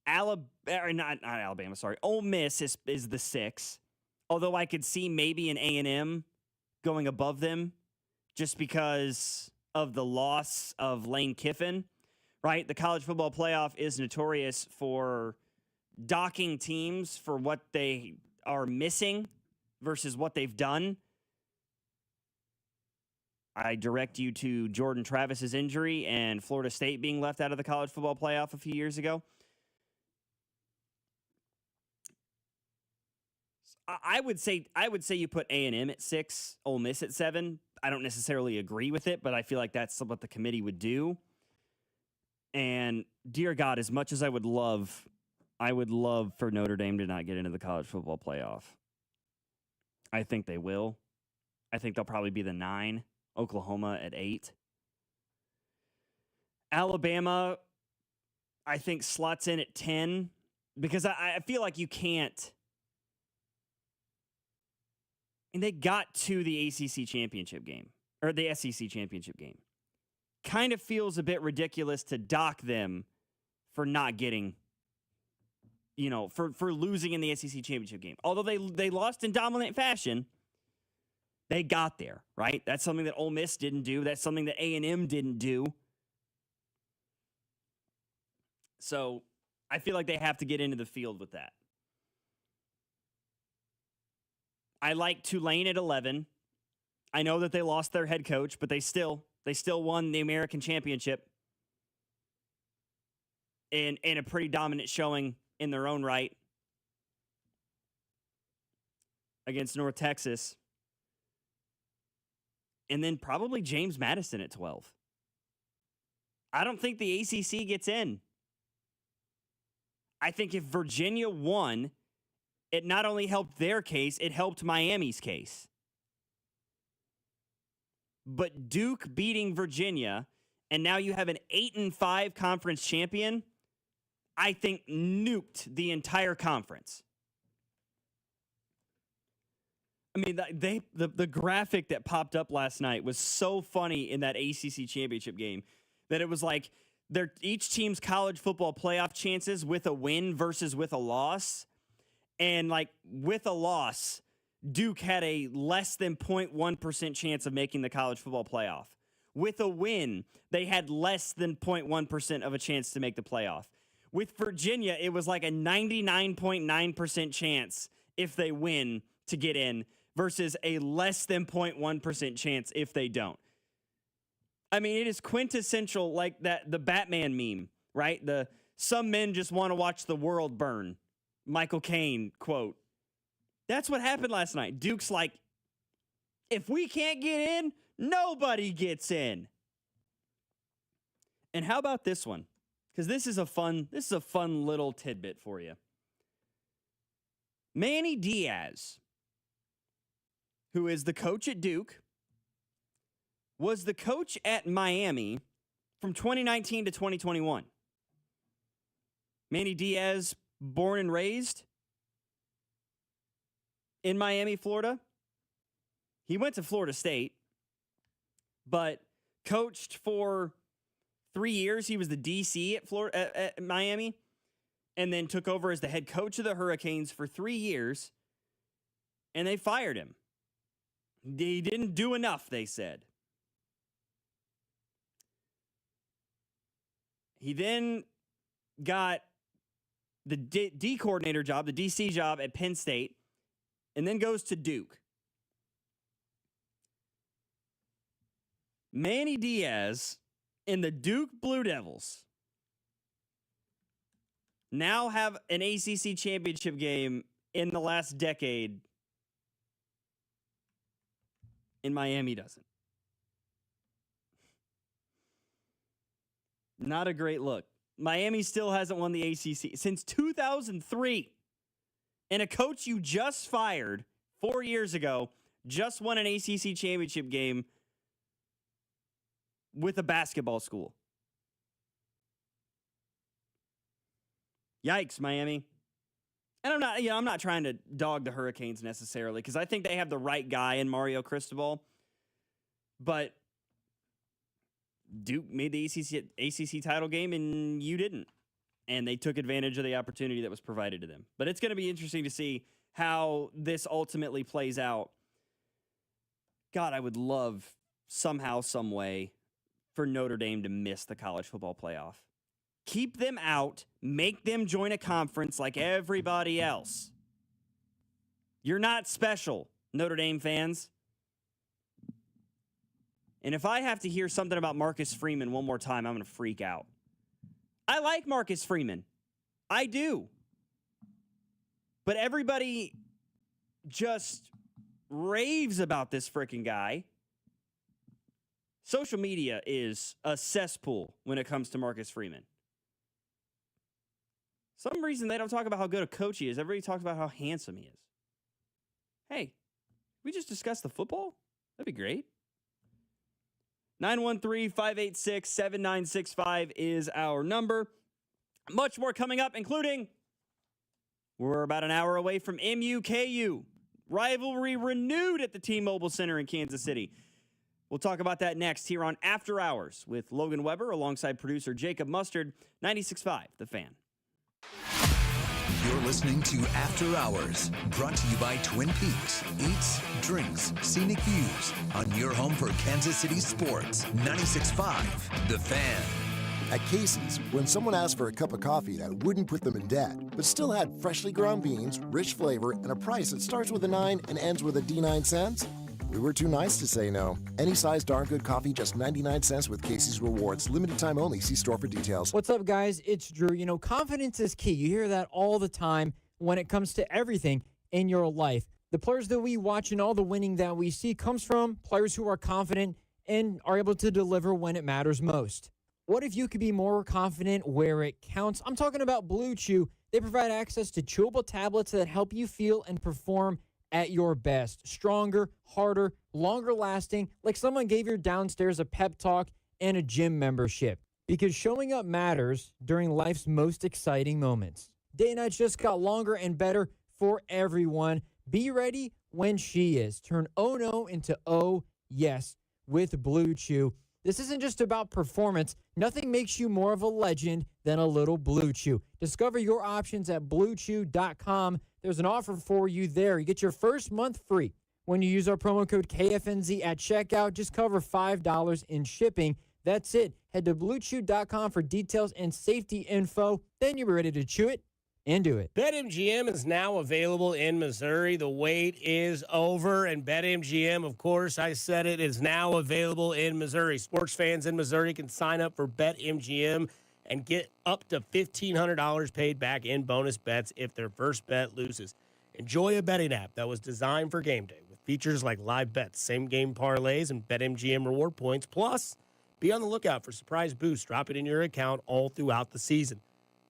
Ole Miss is the 6. Although I could see maybe an A&M going above them just because of the loss of Lane Kiffin, right? The college football playoff is notorious for docking teams for what they are missing versus what they've done. I direct you to Jordan Travis's injury and Florida State being left out of the college football playoff a few years ago. I would say you put A&M at 6, Ole Miss at 7. I don't necessarily agree with it, but I feel like that's what the committee would do. And dear God, as much as I would love for Notre Dame to not get into the college football playoff. I think they will. I think they'll probably be the 9. Oklahoma at 8. Alabama, I think, slots in at 10 because I feel like you can't. And they got to the ACC championship game, or the SEC championship game. Kind of feels a bit ridiculous to dock them for not getting, for losing in the SEC championship game. Although they lost in dominant fashion, they got there, right? That's something that Ole Miss didn't do. That's something that A&M didn't do. So I feel like they have to get into the field with that. I like Tulane at 11. I know that they lost their head coach, but they still won the American championship in a pretty dominant showing in their own right against North Texas. And then probably James Madison at 12. I don't think the ACC gets in. I think if Virginia won, it not only helped their case, it helped Miami's case. But Duke beating Virginia, and now you have an 8-5 conference champion, I think nuked the entire conference. I mean, the graphic that popped up last night was so funny in that ACC championship game that it was like each team's college football playoff chances with a win versus with a loss. And like with a loss, Duke had a less than 0.1% chance of making the college football playoff. With a win, they had less than 0.1% of a chance to make the playoff. With Virginia, it was like a 99.9% chance if they win to get in versus a less than 0.1% chance if they don't. I mean, it is quintessential like the Batman meme, right? Some men just want to watch the world burn. Michael Caine quote. That's what happened last night. Duke's like, if we can't get in, Nobody gets in. And how about this one? Because this is a fun little tidbit for you. Manny Diaz, who is the coach at Duke, was the coach at Miami from 2019 to 2021. Manny Diaz, born and raised in Miami, Florida. He went to Florida State, but coached for 3 years. He was the DC at Miami, and then took over as the head coach of the Hurricanes for 3 years, and they fired him. He didn't do enough, they said. He then got the D coordinator job, the DC job at Penn State, and then goes to Duke. Manny Diaz and the Duke Blue Devils now have an ACC championship game in the last decade, and Miami doesn't. Not a great look. Miami still hasn't won the ACC since 2003. And a coach you just fired 4 years ago just won an ACC championship game with a basketball school. Yikes, Miami. And I'm not trying to dog the Hurricanes necessarily, because I think they have the right guy in Mario Cristobal. But Duke made the ACC title game, and you didn't. And they took advantage of the opportunity that was provided to them. But it's going to be interesting to see how this ultimately plays out. God, I would love somehow, some way for Notre Dame to miss the college football playoff. Keep them out. Make them join a conference like everybody else. You're not special, Notre Dame fans. And if I have to hear something about Marcus Freeman one more time, I'm going to freak out. I like Marcus Freeman. I do. But everybody just raves about this freaking guy. Social media is a cesspool when it comes to Marcus Freeman. Some reason they don't talk about how good a coach he is. Everybody talks about how handsome he is. Hey, we just discussed the football? That'd be great. 913-586-7965 is our number. Much more coming up, including we're about an hour away from MUKU. Rivalry renewed at the T-Mobile Center in Kansas City. We'll talk about that next here on After Hours with Logan Weber alongside producer Jacob Mustard, 96.5 The Fan. You're listening to After Hours, brought to you by Twin Peaks. Eats, drinks, scenic views on your home for Kansas City sports. 96.5 The Fan. At Casey's, when someone asked for a cup of coffee that wouldn't put them in debt, but still had freshly ground beans, rich flavor, and a price that starts with a 9 and ends with a D9 cents, we were too nice to say no. Any size darn good coffee, just 99 cents with Casey's Rewards. Limited time only. See store for details. What's up, guys? It's Drew. You know, confidence is key. You hear that all the time when it comes to everything in your life. The players that we watch and all the winning that we see comes from players who are confident and are able to deliver when it matters most. What if you could be more confident where it counts? I'm talking about Blue Chew. They provide access to chewable tablets that help you feel and perform at your best. Stronger, harder, longer lasting, like someone gave your downstairs a pep talk and a gym membership. Because showing up matters during life's most exciting moments. Day nights just got longer and better for everyone. Be ready when she is. Turn oh no into oh yes with Blue Chew. This isn't just about performance. Nothing makes you more of a legend than a little Blue Chew. Discover your options at BlueChew.com. There's an offer for you there. You get your first month free when you use our promo code KFNZ at checkout. Just cover $5 in shipping. That's it. Head to BlueChew.com for details and safety info. Then you're ready to chew it and do it. BetMGM is now available in Missouri. The wait is over, and BetMGM, of course, I said it, is now available in Missouri. Sports fans in Missouri can sign up for BetMGM and get up to $1,500 paid back in bonus bets if their first bet loses. Enjoy a betting app that was designed for game day with Features like live bets, same game parlays, and BetMGM reward points. Plus, be on the lookout for surprise boosts dropping in your account all throughout the season.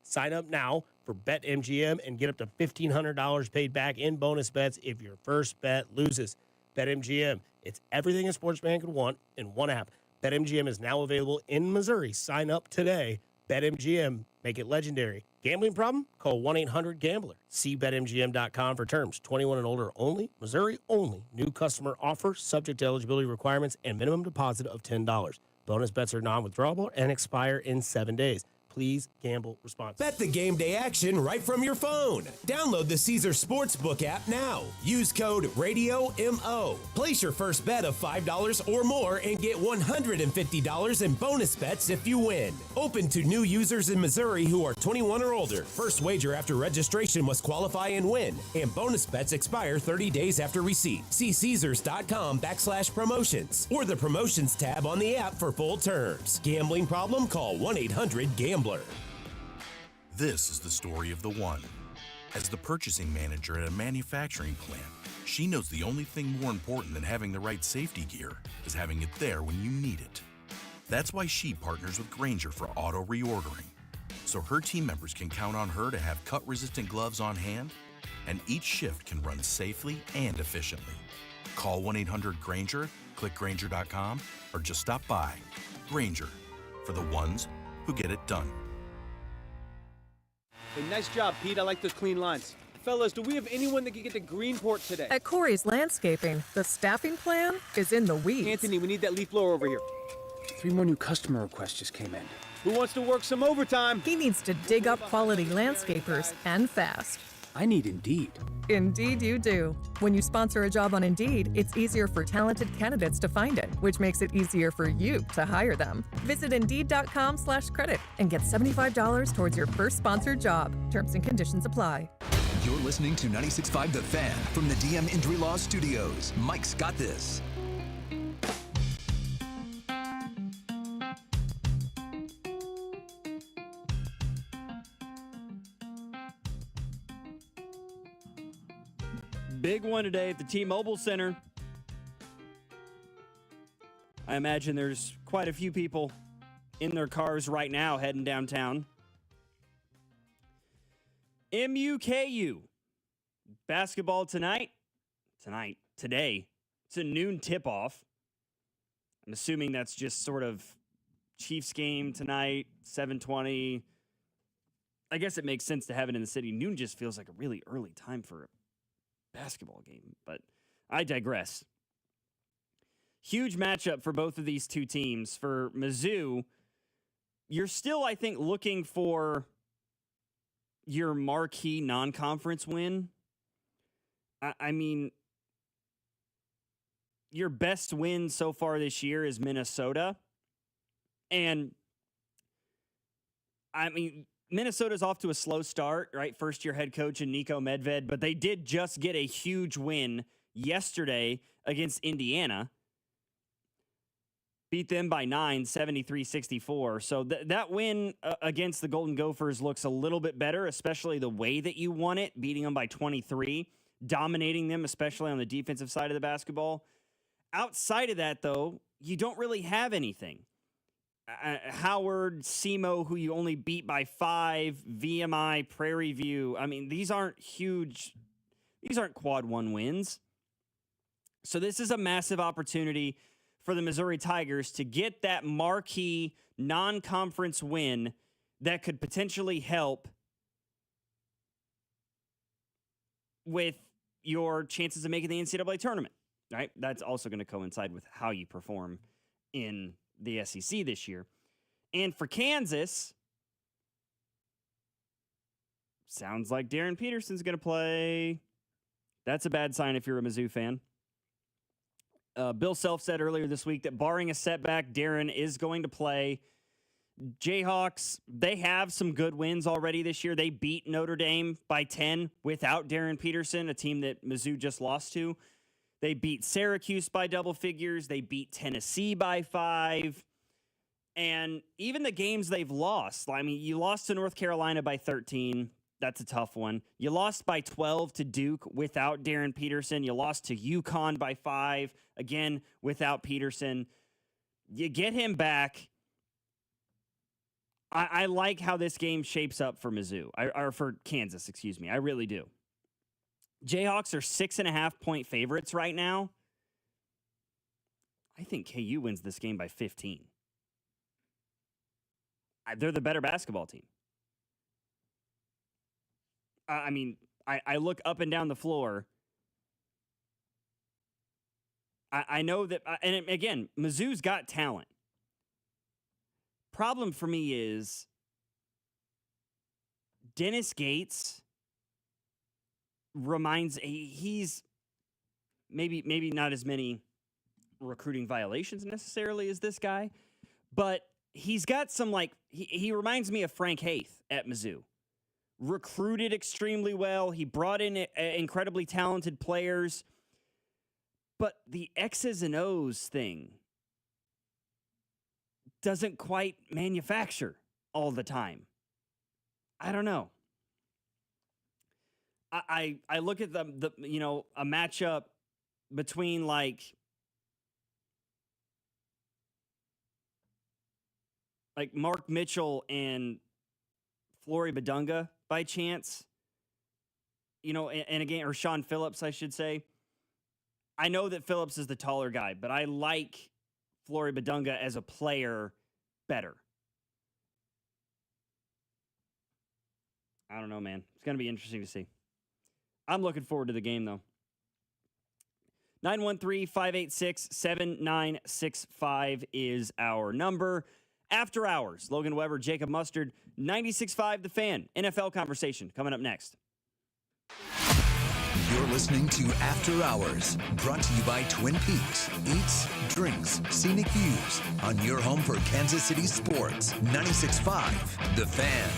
Sign up now for BetMGM and get up to $1,500 paid back in bonus bets if your first bet loses. BetMGM, it's everything a sports fan could want in one app. BetMGM is now available in Missouri. Sign up today. BetMGM, make it legendary. Gambling problem? Call 1-800-GAMBLER. See BetMGM.com for terms. 21 and older only. Missouri only. New customer offer subject to eligibility requirements and minimum deposit of $10. Bonus bets are non-withdrawable and expire in 7 days. Please gamble responsibly. Bet the game day action right from your phone. Download the Caesar Sportsbook app now. Use code RADIOMO. Place your first bet of $5 or more and get $150 in bonus bets if you win. Open to new users in Missouri who are 21 or older. First wager after registration must qualify and win. And bonus bets expire 30 days after receipt. See Caesars.com/promotions or the promotions tab on the app for full terms. Gambling problem? Call 1-800-GAMBLER. This is the story of the one. As the purchasing manager at a manufacturing plant, she knows the only thing more important than having the right safety gear is having it there when you need it. That's why she partners with Grainger for auto reordering, so her team members can count on her to have cut-resistant gloves on hand, and each shift can run safely and efficiently. Call 1-800-GRAINGER, click Grainger.com, or just stop by. Grainger, for the ones who get it done. Hey, nice job, Pete. I like those clean lines. Fellas, do we have anyone that can get to Greenport today? At Corey's Landscaping, the staffing plan is in the weeds. Anthony, we need that leaf blower over here. 3 more new customer requests just came in. Who wants to work some overtime? He needs to dig up quality landscapers and fast. I need Indeed. Indeed you do. When you sponsor a job on Indeed, it's easier for talented candidates to find it, which makes it easier for you to hire them. Visit Indeed.com/credit and get $75 towards your first sponsored job. Terms and conditions apply. You're listening to 96.5 The Fan from the DM Injury Law Studios. Mike's got this. Big one today at the T-Mobile Center. I imagine there's quite a few people in their cars right now heading downtown. MUKU. Basketball tonight. Today. It's a noon tip-off. I'm assuming that's just sort of Chiefs game tonight, 7:20. I guess it makes sense to have it in the city. Noon just feels like a really early time for a basketball game, but I digress. Huge matchup for both of these two teams. For Mizzou, you're still, I think, looking for your marquee non-conference win. I mean, your best win so far this year is Minnesota. And, I mean, Minnesota's off to a slow start, right? First-year head coach in Nico Medved, but they did just get a huge win yesterday against Indiana. Beat them by 9, 73-64. So that win against the Golden Gophers looks a little bit better, especially the way that you won it, beating them by 23, dominating them, especially on the defensive side of the basketball. Outside of that, though, you don't really have anything. Howard, SEMO, who you only beat by 5, VMI, Prairie View. I mean, these aren't huge. These aren't quad one wins. So this is a massive opportunity for the Missouri Tigers to get that marquee non-conference win that could potentially help with your chances of making the NCAA tournament, right? That's also going to coincide with how you perform in the SEC this year. And for Kansas, sounds like Darren Peterson's going to play. That's a bad sign if you're a Mizzou fan. Bill Self said earlier this week that barring a setback, Darren is going to play. Jayhawks, they have some good wins already this year. They beat Notre Dame by 10 without Darren Peterson, a team that Mizzou just lost to. They beat Syracuse by double figures. They beat Tennessee by 5. And even the games they've lost, I mean, you lost to North Carolina by 13. That's a tough one. You lost by 12 to Duke without Darren Peterson. You lost to UConn by 5, again, without Peterson. You get him back. I like how this game shapes up for Mizzou, or for Kansas, excuse me. I really do. Jayhawks are 6.5-point favorites right now. I think KU wins this game by 15. They're the better basketball team. I mean, I look up and down the floor. I know that, and again, Mizzou's got talent. Problem for me is Dennis Gates he's maybe not as many recruiting violations necessarily as this guy, but he's got some, like, he reminds me of Frank Haith at Mizzou. Recruited extremely well. He brought in incredibly talented players, but the X's and O's thing doesn't quite manufacture all the time. I don't know. I look at the a matchup between like Mark Mitchell and Flory Badunga by chance, and again, or Sean Phillips, I should say. I know that Phillips is the taller guy, but I like Flory Badunga as a player better. I don't know, man. It's going to be interesting to see. I'm looking forward to the game, though. 913-586-7965 is our number. After Hours, Logan Weber, Jacob Mustard, 96.5 The Fan. NFL conversation coming up next. You're listening to After Hours, brought to you by Twin Peaks. Eats, drinks, scenic views on your home for Kansas City sports. 96.5 The Fan.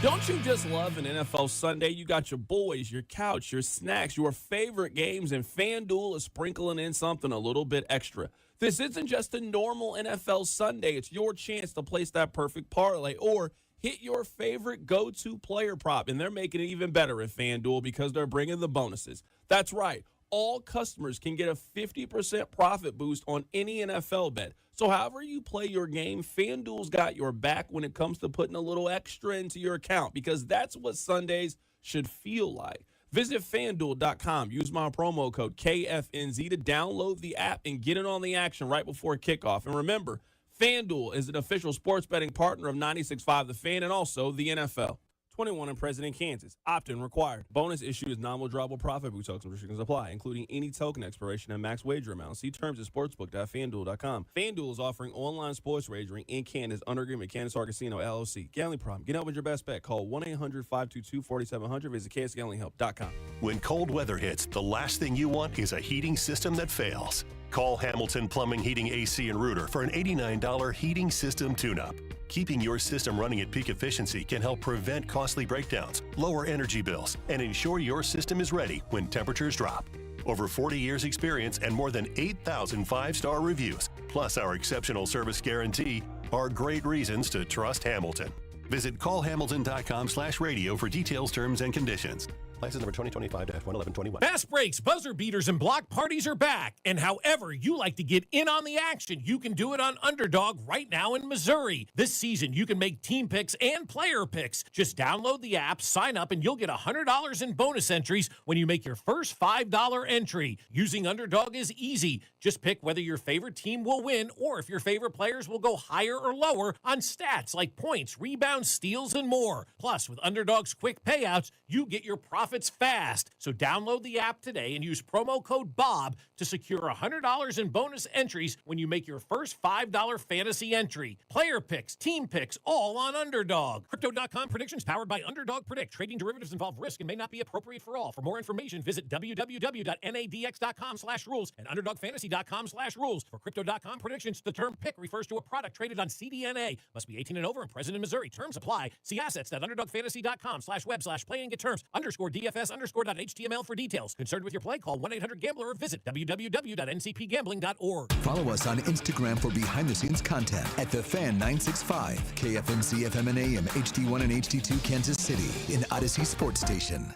Don't you just love an NFL Sunday? You got your boys, your couch, your snacks, your favorite games, and FanDuel is sprinkling in something a little bit extra. This isn't just a normal NFL Sunday. It's your chance to place that perfect parlay or hit your favorite go-to player prop, and they're making it even better at FanDuel because they're bringing the bonuses. That's right. All customers can get a 50% profit boost on any NFL bet. So however you play your game, FanDuel's got your back when it comes to putting a little extra into your account because that's what Sundays should feel like. Visit FanDuel.com. Use my promo code KFNZ to download the app and get in on the action right before kickoff. And remember, FanDuel is an official sports betting partner of 96.5 The Fan and also the NFL. 21 and present in Kansas. Opt-in required. Bonus issue is non-withdrawable profit boost. Tokens restrictions apply, including any token expiration and max wager amount. See terms at sportsbook.fanduel.com. FanDuel is offering online sports wagering in Kansas under agreement with Kansas Star Casino, LLC. Gambling problem? Get out with your best bet. Call 1-800-522-4700. Visit kansasgamblinghelp.com. When cold weather hits, the last thing you want is a heating system that fails. Call Hamilton Plumbing, Heating, AC, and Rooter for an $89 heating system tune-up. Keeping your system running at peak efficiency can help prevent costly breakdowns, lower energy bills, and ensure your system is ready when temperatures drop. Over 40 years experience and more than 8,000 five-star reviews, plus our exceptional service guarantee, are great reasons to trust Hamilton. Visit callhamilton.com/radio for details, terms, and conditions. License number 2025-11121. Fast breaks, buzzer beaters, and block parties are back. And however you like to get in on the action, you can do it on Underdog right now in Missouri. This season, you can make team picks and player picks. Just download the app, sign up, and you'll get $100 in bonus entries when you make your first $5 entry. Using Underdog is easy. Just pick whether your favorite team will win or if your favorite players will go higher or lower on stats like points, rebounds, steals, and more. Plus, with Underdog's quick payouts, you get your profits fast. So download the app today and use promo code BOB to secure $100 in bonus entries when you make your first $5 fantasy entry. Player picks, team picks, all on Underdog. Crypto.com predictions powered by Underdog Predict. Trading derivatives involve risk and may not be appropriate for all. For more information, visit www.nadx.com/rules and underdogfantasy.com/rules. For Crypto.com predictions, the term pick refers to a product traded on CDNA. Must be 18 and over and present in Missouri. Terms apply. See assets.underdogfantasy.com/web/play and get terms. _DNA DFS_.html for details. Concerned with your play, call 1-800-GAMBLER or visit www.ncpgambling.org. Follow us on Instagram for behind-the-scenes content at TheFan965, KFNC FM and AM, HD1 and HD2 Kansas City, in Odyssey Sports Station.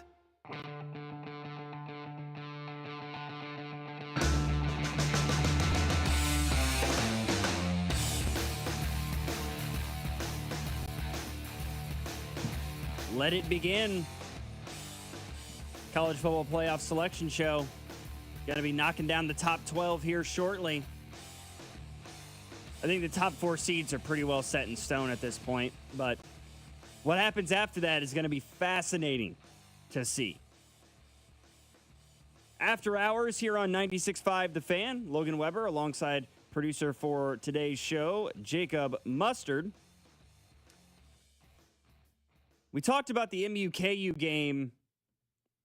Let it begin. College football playoff selection show. Going to be knocking down the top 12 here shortly. I think the top 4 seeds are pretty well set in stone at this point, but what happens after that is going to be fascinating to see. After hours here on 96.5 The Fan, Logan Weber alongside producer for today's show, Jacob Mustard. We talked about the MU-KU game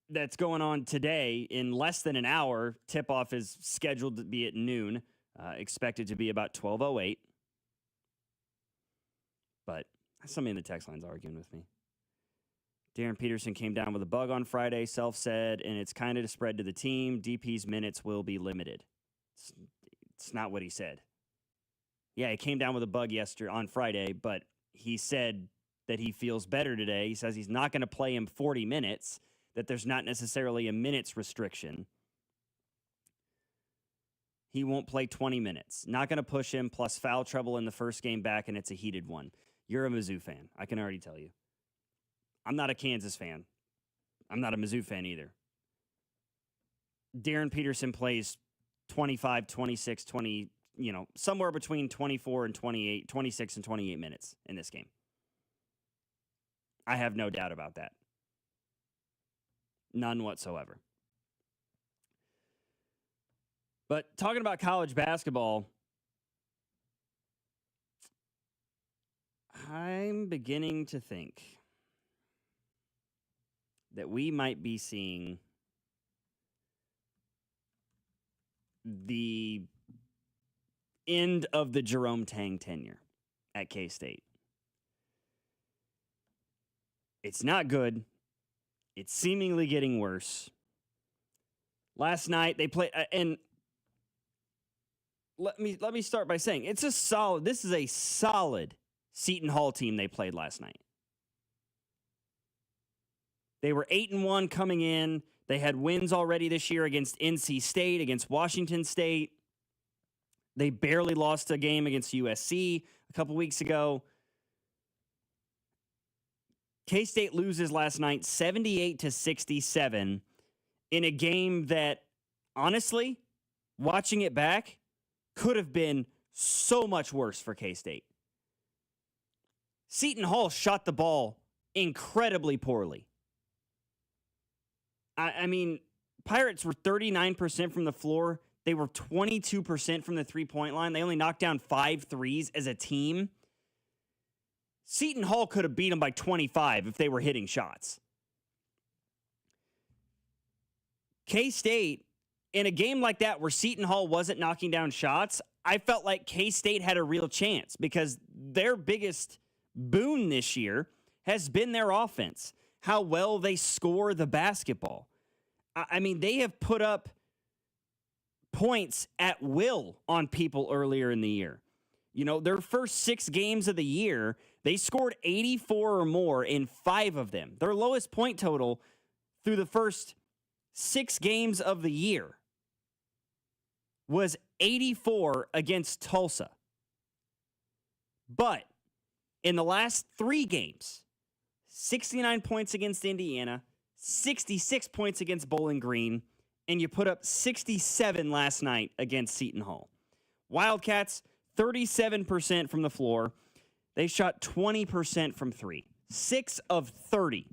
that's going on today in less than an hour. Tip-off is scheduled to be at noon, expected to be about 12:08. But somebody in the text line's arguing with me. Darren Peterson came down with a bug on Friday, self-said, and it's kind of spread to the team. DP's minutes will be limited. It's not what he said. Yeah, he came down with a bug on Friday, but he said that he feels better today. He says he's not going to play him 40 minutes, that there's not necessarily a minutes restriction. He won't play 20 minutes. Not going to push him, plus foul trouble in the first game back, and it's a heated one. You're a Mizzou fan. I can already tell you. I'm not a Kansas fan. I'm not a Mizzou fan either. Darren Peterson plays 25, 26, 20, somewhere between 24 and 28, 26 and 28 minutes in this game. I have no doubt about that. None whatsoever. But talking about college basketball, I'm beginning to think that we might be seeing the end of the Jerome Tang tenure at K-State. It's not good. It's seemingly getting worse. Last night they played, and let me start by saying this is a solid Seton Hall team they played last night. They were 8-1 coming in. They had wins already this year against NC State, against Washington State. They barely lost a game against USC a couple weeks ago. K-State loses last night 78-67 in a game that, honestly, watching it back, could have been so much worse for K-State. Seton Hall shot the ball incredibly poorly. I mean, Pirates were 39% from the floor. They were 22% from the three-point line. They only knocked down 5 threes as a team. Seton Hall could have beat them by 25 if they were hitting shots. K-State, in a game like that where Seton Hall wasn't knocking down shots, I felt like K-State had a real chance because their biggest boon this year has been their offense, how well they score the basketball. I mean, they have put up points at will on people earlier in the year. Their first 6 games of the year, they scored 84 or more in 5 of them. Their lowest point total through the first 6 games of the year was 84 against Tulsa. But in the last 3 games, 69 points against Indiana, 66 points against Bowling Green, and you put up 67 last night against Seton Hall. Wildcats, 37% from the floor. They shot 20% from 3. 6 of 30.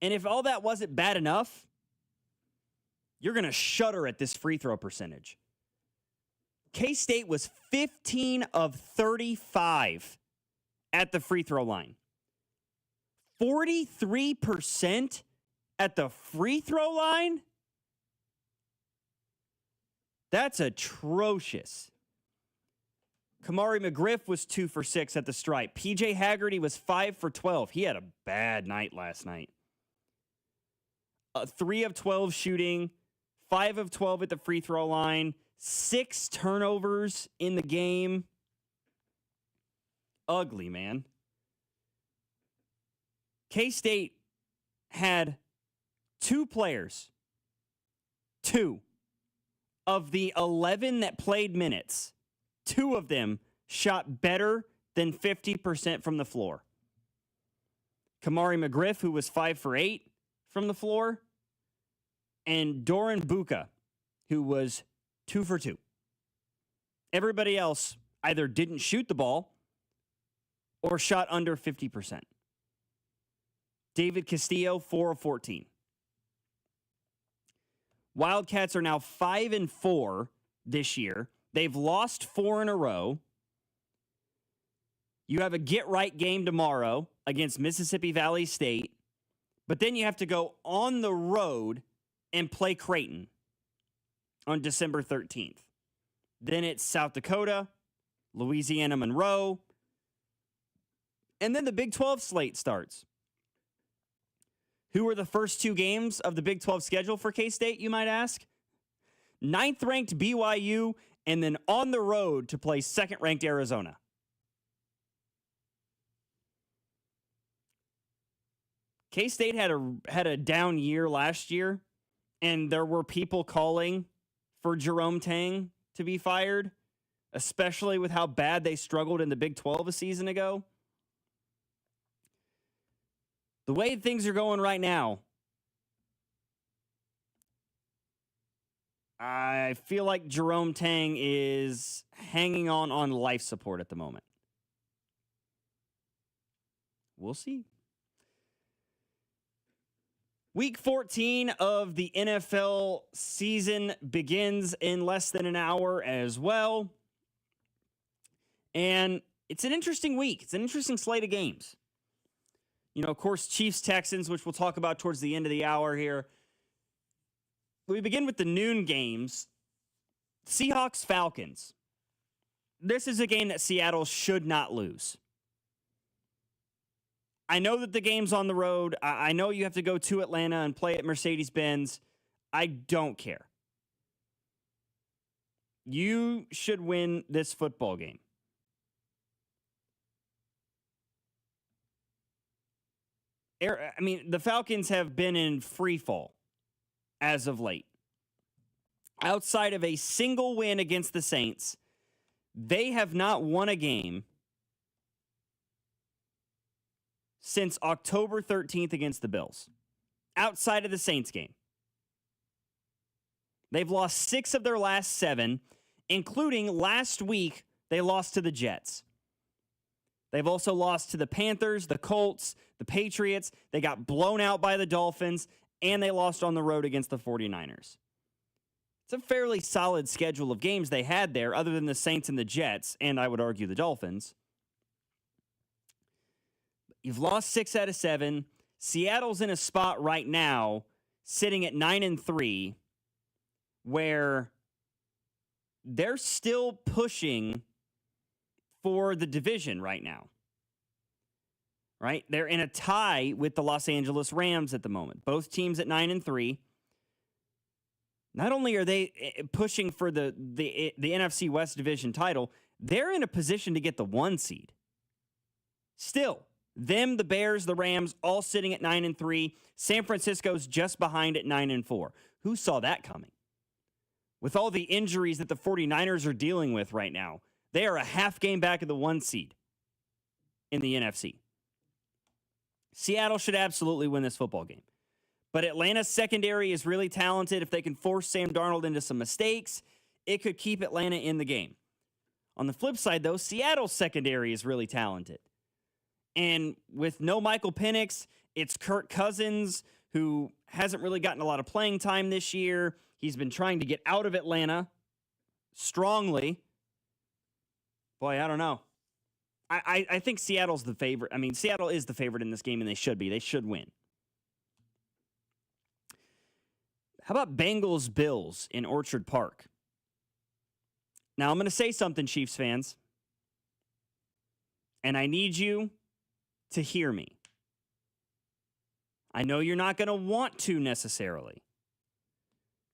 And if all that wasn't bad enough, you're going to shudder at this free throw percentage. K-State was 15 of 35 at the free throw line. 43% at the free throw line? That's atrocious. Kamari McGriff was 2 for 6 at the stripe. PJ Haggerty was 5 for 12. He had a bad night last night. 3 of 12 shooting, 5 of 12 at the free throw line, 6 turnovers in the game. Ugly, man. K-State had 2 players, 2 of the 11 that played minutes, 2 of them shot better than 50% from the floor. Kamari McGriff, who was 5 for 8 from the floor, and Doran Buka, who was 2 for 2. Everybody else either didn't shoot the ball or shot under 50%. David Castillo, 4 of 14. Wildcats are now 5-4 this year. They've lost 4 in a row. You have a get-right game tomorrow against Mississippi Valley State, but then you have to go on the road and play Creighton on December 13th. Then it's South Dakota, Louisiana Monroe, and then the Big 12 slate starts. Who are the first 2 games of the Big 12 schedule for K-State, you might ask? 9th-ranked BYU, and then on the road to play 2nd-ranked Arizona. K-State had a down year last year, and there were people calling for Jerome Tang to be fired, especially with how bad they struggled in the Big 12 a season ago. The way things are going right now, I feel like Jerome Tang is hanging on life support at the moment. We'll see. Week 14 of the NFL season begins in less than an hour as well. And it's an interesting week. It's an interesting slate of games. You know, of course, Chiefs-Texans, which we'll talk about towards the end of the hour here. We begin with the noon games. Seahawks-Falcons. This is a game that Seattle should not lose. I know that the game's on the road. I know you have to go to Atlanta and play at Mercedes-Benz. I don't care. You should win this football game. I mean, the Falcons have been in free fall as of late. Outside of a single win against the Saints, they have not won a game since October 13th against the Bills. Outside of the Saints game. They've lost 6 of their last 7, including last week, they lost to the Jets. They've also lost to the Panthers, the Colts, the Patriots. They got blown out by the Dolphins, and they lost on the road against the 49ers. It's a fairly solid schedule of games they had there, other than the Saints and the Jets, and I would argue the Dolphins. You've lost 6 out of 7. Seattle's in a spot right now, sitting at 9-3, where they're still pushing for the division right now. Right? They're in a tie with the Los Angeles Rams at the moment. Both teams at 9-3. Not only are they pushing for the NFC West division title, they're in a position to get the 1 seed. Still, them, the Bears, the Rams, all sitting at 9-3. San Francisco's just behind at 9-4. Who saw that coming? With all the injuries that the 49ers are dealing with right now, they are a half game back of the 1 seed in the NFC. Seattle should absolutely win this football game. But Atlanta's secondary is really talented. If they can force Sam Darnold into some mistakes, it could keep Atlanta in the game. On the flip side, though, Seattle's secondary is really talented. And with no Michael Penix, it's Kirk Cousins, who hasn't really gotten a lot of playing time this year. He's been trying to get out of Atlanta strongly. Boy, I don't know. I think Seattle's the favorite. I mean, Seattle is the favorite in this game, and they should be. They should win. How about Bengals-Bills in Orchard Park? Now, I'm going to say something, Chiefs fans, and I need you to hear me. I know you're not going to want to necessarily.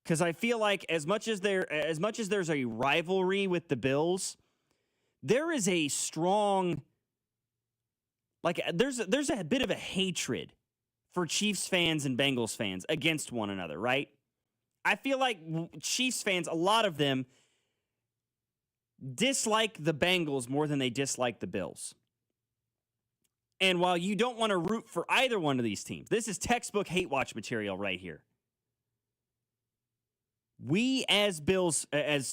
Because I feel like as much as there's a rivalry with the Bills, there is a strong, like there's a bit of a hatred for Chiefs fans and Bengals fans against one another, right? I feel like Chiefs fans, a lot of them, dislike the Bengals more than they dislike the Bills. And while you don't want to root for either one of these teams, this is textbook hate watch material right here. We as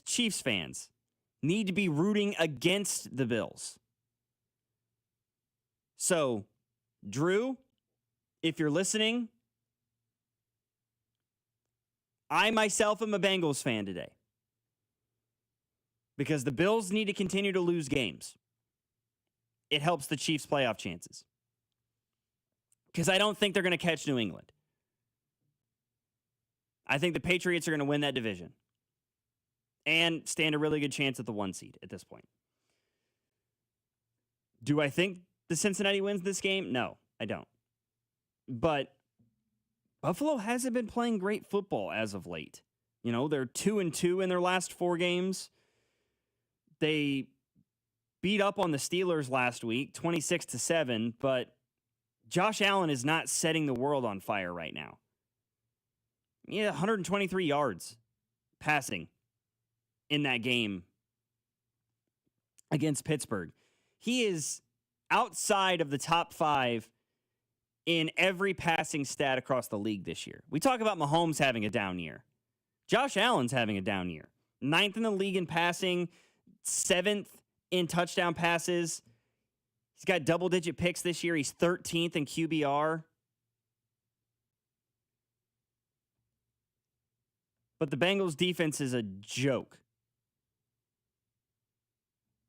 Chiefs fans need to be rooting against the Bills. So, Drew, if you're listening, I myself am a Bengals fan today. Because the Bills need to continue to lose games. It helps the Chiefs' playoff chances. Because I don't think they're going to catch New England. I think the Patriots are going to win that division. And stand a really good chance at the 1 seed at this point. Do I think the Cincinnati wins this game? No, I don't. But Buffalo hasn't been playing great football as of late. You know, they're 2-2 in their last 4 games. They beat up on the Steelers last week, 26-7, but Josh Allen is not setting the world on fire right now. Yeah, 123 yards passing in that game against Pittsburgh. He is outside of the top 5 in every passing stat across the league this year. We talk about Mahomes having a down year. Josh Allen's having a down year. 9th in the league in passing, 7th in touchdown passes. He's got double-digit picks this year. He's 13th in QBR. But the Bengals' defense is a joke.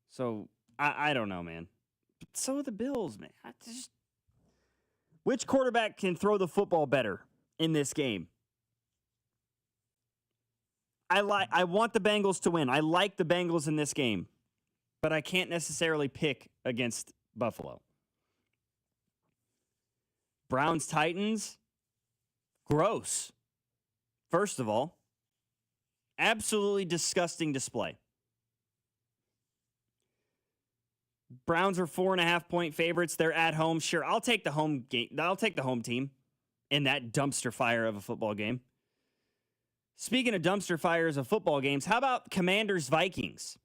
So, I don't know, man. But so are the Bills, man. Which quarterback can throw the football better in this game? I want the Bengals to win. I like the Bengals in this game. But I can't necessarily pick against Buffalo. Browns-Titans? Gross. First of all, absolutely disgusting display. Browns are 4.5-point favorites. They're at home. Sure, I'll take the home game. I'll take the home team in that dumpster fire of a football game. Speaking of dumpster fires of football games, how about Commanders-Vikings?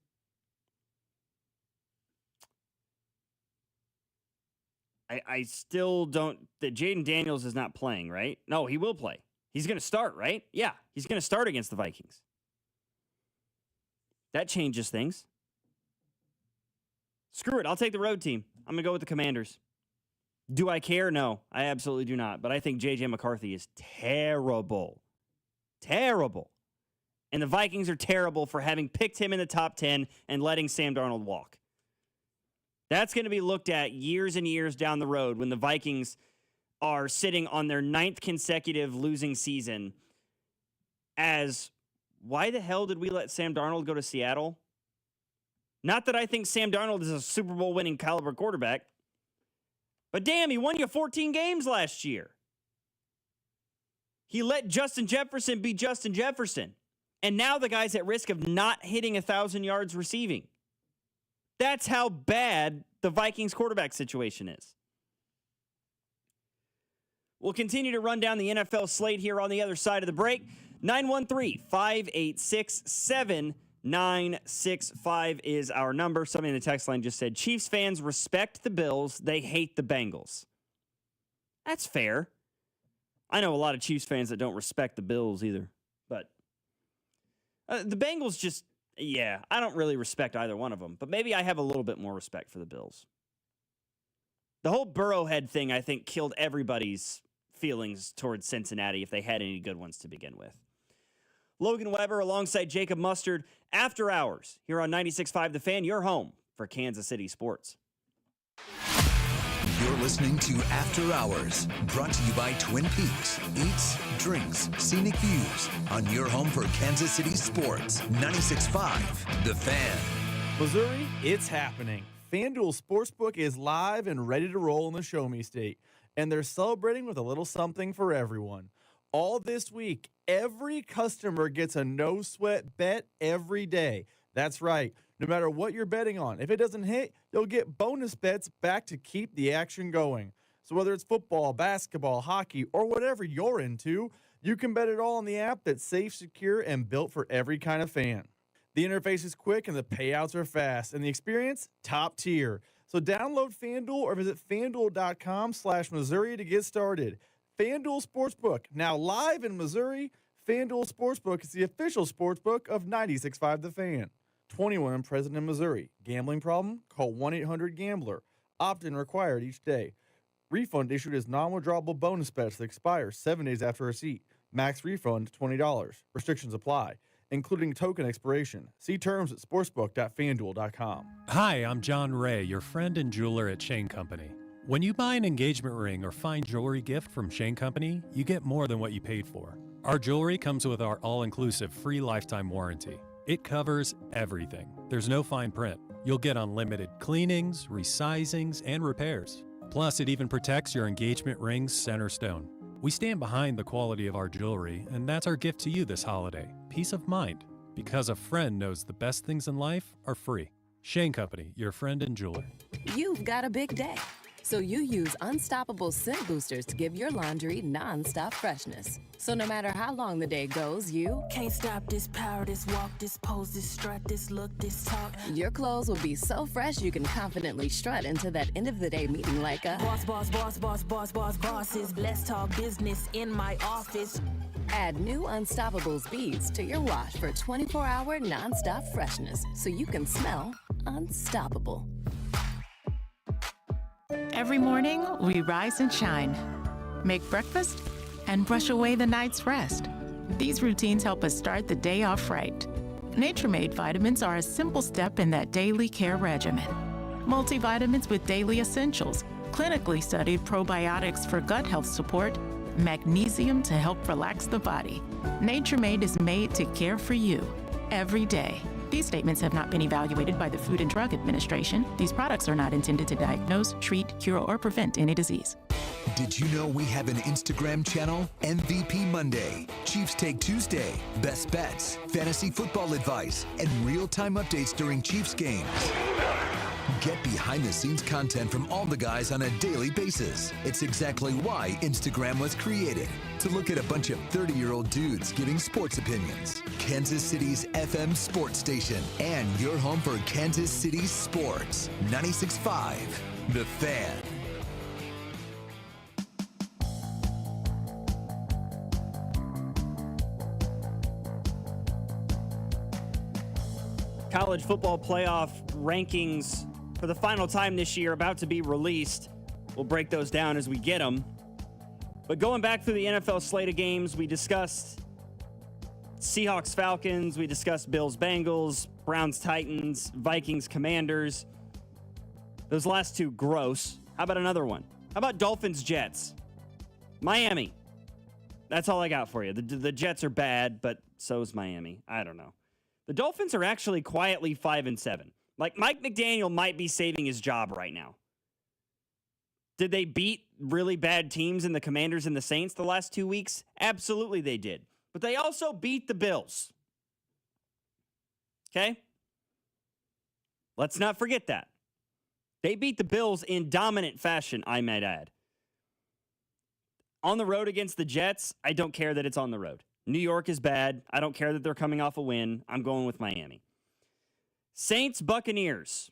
I still don't... That Jaden Daniels is not playing, right? No, he will play. He's going to start, right? Yeah, he's going to start against the Vikings. That changes things. Screw it. I'll take the road team. I'm going to go with the Commanders. Do I care? No, I absolutely do not. But I think J.J. McCarthy is terrible. Terrible. And the Vikings are terrible for having picked him in the top 10 and letting Sam Darnold walk. That's going to be looked at years and years down the road when the Vikings are sitting on their 9th consecutive losing season as, why the hell did we let Sam Darnold go to Seattle? Not that I think Sam Darnold is a Super Bowl winning caliber quarterback, but damn, he won you 14 games last year. He let Justin Jefferson be Justin Jefferson, and now the guy's at risk of not hitting 1,000 yards receiving. That's how bad the Vikings quarterback situation is. We'll continue to run down the NFL slate here on the other side of the break. 913-586-7965 is our number. Somebody in the text line just said, Chiefs fans respect the Bills. They hate the Bengals. That's fair. I know a lot of Chiefs fans that don't respect the Bills either. But the Bengals just, yeah, I don't really respect either one of them. But maybe I have a little bit more respect for the Bills. The whole Burrowhead thing, I think, killed everybody's feelings towards Cincinnati if they had any good ones to begin with. Logan Weber alongside Jacob Mustard, After Hours, here on 96.5 The Fan, your home for Kansas City sports. You're listening to After Hours, brought to you by Twin Peaks. Eats, drinks, scenic views on your home for Kansas City sports. 96.5 The Fan. Missouri, it's happening. FanDuel Sportsbook is live and ready to roll in the Show Me State. and they're celebrating with a little something for everyone. All this week, every customer gets a no-sweat bet every day. That's right. No matter what you're betting on, if it doesn't hit, you'll get bonus bets back to keep the action going. So whether it's football, basketball, hockey, or whatever you're into, you can bet it all on the app that's safe, secure, and built for every kind of fan. The interface is quick and the payouts are fast, and the experience, top tier. So download FanDuel or visit FanDuel.com/Missouri to get started. FanDuel Sportsbook, now live in Missouri. FanDuel Sportsbook is the official sportsbook of 96.5 The Fan. 21 and present in Missouri. Gambling problem? Call 1-800-GAMBLER. Opt-in required each day. Refund issued as non-withdrawable bonus bets that expire 7 days after receipt. Max refund $20. Restrictions apply, including token expiration. See terms at sportsbook.fanduel.com. Hi, I'm John Ray, your friend and jeweler at Shane Company. When you buy an engagement ring or fine jewelry gift from Shane Company, you get more than what you paid for. Our jewelry comes with our all-inclusive free lifetime warranty. It covers everything. There's no fine print. You'll get unlimited cleanings, resizings, and repairs. Plus, it even protects your engagement ring's center stone. We stand behind the quality of our jewelry, and that's our gift to you this holiday. Peace of mind. Because a friend knows the best things in life are free. Shane Company, your friend and jeweler. You've got a big day, so you use Unstoppable Scent Boosters to give your laundry non-stop freshness. So no matter how long the day goes, you can't stop this power, this walk, this pose, this strut, this look, this talk. Your clothes will be so fresh you can confidently strut into that end of the day meeting like a boss, boss, boss, boss, boss, boss, bosses. Let's talk business in my office. Add new Unstoppables beads to your wash for 24-hour non-stop freshness so you can smell unstoppable. Every morning, we rise and shine, make breakfast, and brush away the night's rest. These routines help us start the day off right. Nature-Made vitamins are a simple step in that daily care regimen. Multivitamins with daily essentials, clinically studied probiotics for gut health support, magnesium to help relax the body. Nature-Made is made to care for you every day. These statements have not been evaluated by the Food and Drug Administration. These products are not intended to diagnose, treat, cure, or prevent any disease. Did you know we have an Instagram channel? MVP Monday, Chiefs Take Tuesday, Best Bets, Fantasy Football Advice, and real-time updates during Chiefs games. Get behind-the-scenes content from all the guys on a daily basis. It's exactly why Instagram was created, to look at a bunch of 30-year-old dudes giving sports opinions. Kansas City's FM sports station, and your home for Kansas City sports. 96.5, The Fan. College football playoff rankings for the final time this year about to be released. We'll break those down as we get them. But going back through the NFL slate of games, we discussed Seahawks Falcons, we discussed Bills Bengals, Browns Titans, Vikings Commanders. Those last two, gross. How about another one? How about Dolphins Jets? Miami. That's all I got for you. The Jets are bad, but so is Miami. I don't know. The Dolphins are actually quietly 5-7. Like, Mike McDaniel might be saving his job right now. Did they beat really bad teams in the Commanders and the Saints the last 2 weeks? Absolutely they did. But they also beat the Bills. Okay? Let's not forget that. They beat the Bills in dominant fashion, I might add. On the road against the Jets, I don't care that it's on the road. New York is bad. I don't care that they're coming off a win. I'm going with Miami. Saints, Buccaneers,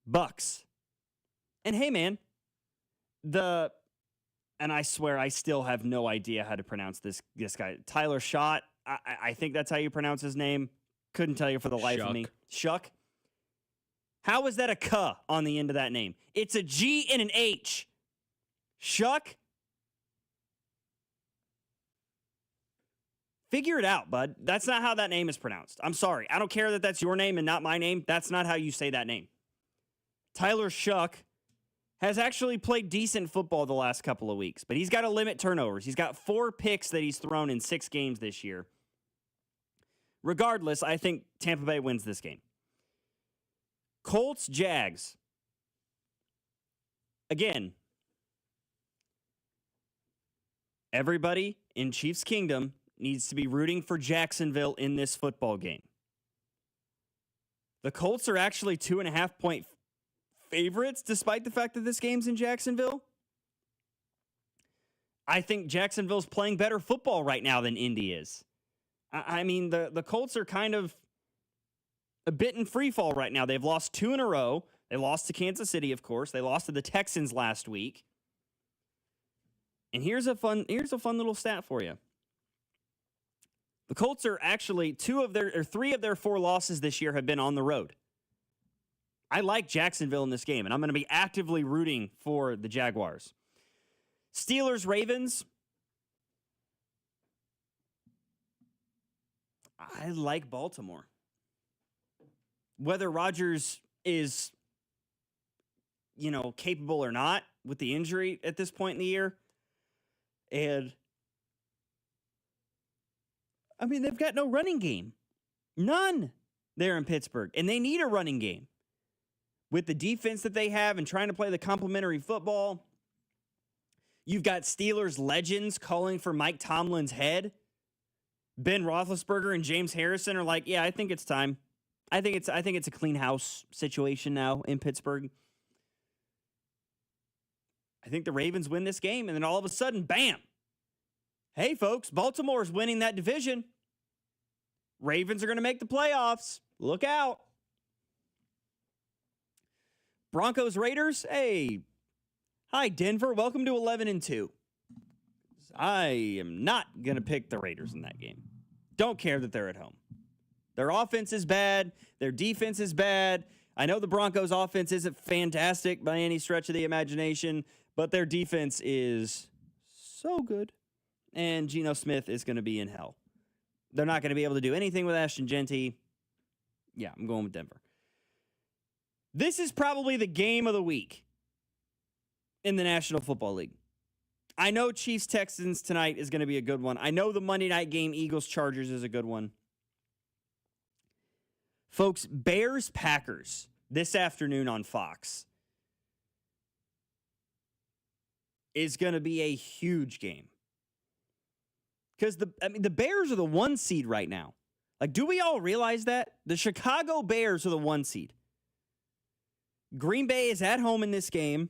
Bucks. And hey, man, and I swear I still have no idea how to pronounce this guy. Tyler Schott, I think that's how you pronounce his name. Couldn't tell you for the life of me. Shuck. How is that a K on the end of that name? It's a G and an H. Shuck? Figure it out, bud. That's not how that name is pronounced. I'm sorry. I don't care that that's your name and not my name. That's not how you say that name. Tyler Shuck has actually played decent football the last couple of weeks, but he's got to limit turnovers. He's got 4 picks that he's thrown in 6 games this year. Regardless, I think Tampa Bay wins this game. Colts, Jags. Again, Everybody in Chiefs Kingdom needs to be rooting for Jacksonville in this football game. The Colts are actually 2.5-point favorites, despite the fact that this game's in Jacksonville. I think Jacksonville's playing better football right now than Indy is. I mean, the Colts are kind of a bit in free fall right now. They've lost 2 in a row. They lost to Kansas City, of course. They lost to the Texans last week. And here's a fun little stat for you. The Colts are actually 3 of their 4 losses this year have been on the road. I like Jacksonville in this game, and I'm going to be actively rooting for the Jaguars. Steelers, Ravens. I like Baltimore. Whether Rodgers is, capable or not with the injury at this point in the year. And, I mean, they've got no running game. None there in Pittsburgh. And they need a running game. With the defense that they have and trying to play the complementary football. You've got Steelers legends calling for Mike Tomlin's head. Ben Roethlisberger and James Harrison are like, yeah, I think it's time. I think it's a clean house situation now in Pittsburgh. I think the Ravens win this game, and then all of a sudden, bam. Hey, folks, Baltimore's winning that division. Ravens are going to make the playoffs. Look out. Broncos, Raiders. Hey. Hi, Denver. Welcome to 11-2. I am not going to pick the Raiders in that game. Don't care that they're at home. Their offense is bad. Their defense is bad. I know the Broncos' offense isn't fantastic by any stretch of the imagination, but their defense is so good. And Geno Smith is going to be in hell. They're not going to be able to do anything with Ashton Genty. Yeah, I'm going with Denver. This is probably the game of the week in the National Football League. I know Chiefs-Texans tonight is going to be a good one. I know the Monday night game, Eagles-Chargers, is a good one. Folks, Bears-Packers this afternoon on Fox is going to be a huge game. Because the Bears are the 1 seed right now. Like, do we all realize that? The Chicago Bears are the 1 seed. Green Bay is at home in this game.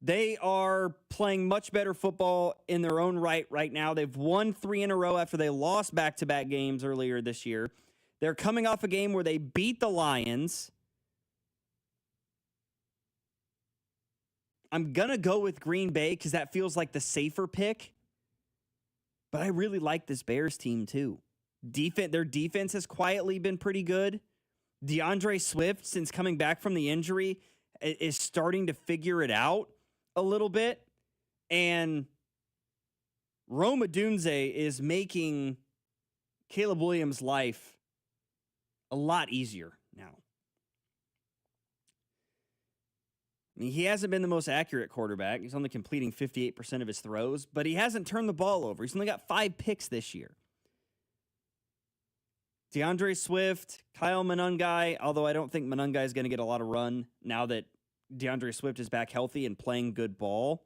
They are playing much better football in their own right now. They've won 3 in a row after they lost back-to-back games earlier this year. They're coming off a game where they beat the Lions. I'm going to go with Green Bay because that feels like the safer pick. But I really like this Bears team too. Their defense has quietly been pretty good. DeAndre Swift, since coming back from the injury, is starting to figure it out a little bit. And Rome Odunze is making Caleb Williams' life a lot easier now. I mean, he hasn't been the most accurate quarterback. He's only completing 58% of his throws, but he hasn't turned the ball over. He's only got 5 picks this year. DeAndre Swift, Kyle Monangai, although I don't think Monangai is going to get a lot of run now that DeAndre Swift is back healthy and playing good ball.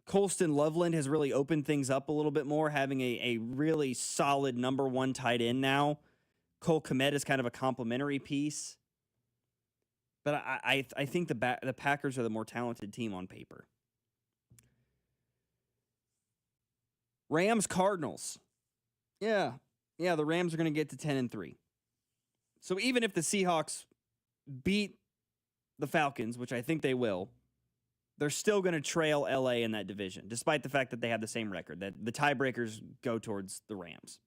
Colston Loveland has really opened things up a little bit more, having a really solid number 1 tight end now. Cole Kmet is kind of a complimentary piece. But I think the Packers are the more talented team on paper. Rams, Cardinals. Yeah, the Rams are going to get to 10-3. So even if the Seahawks beat the Falcons, which I think they will, they're still going to trail LA in that division, despite the fact that they have the same record, that the tiebreakers go towards the Rams.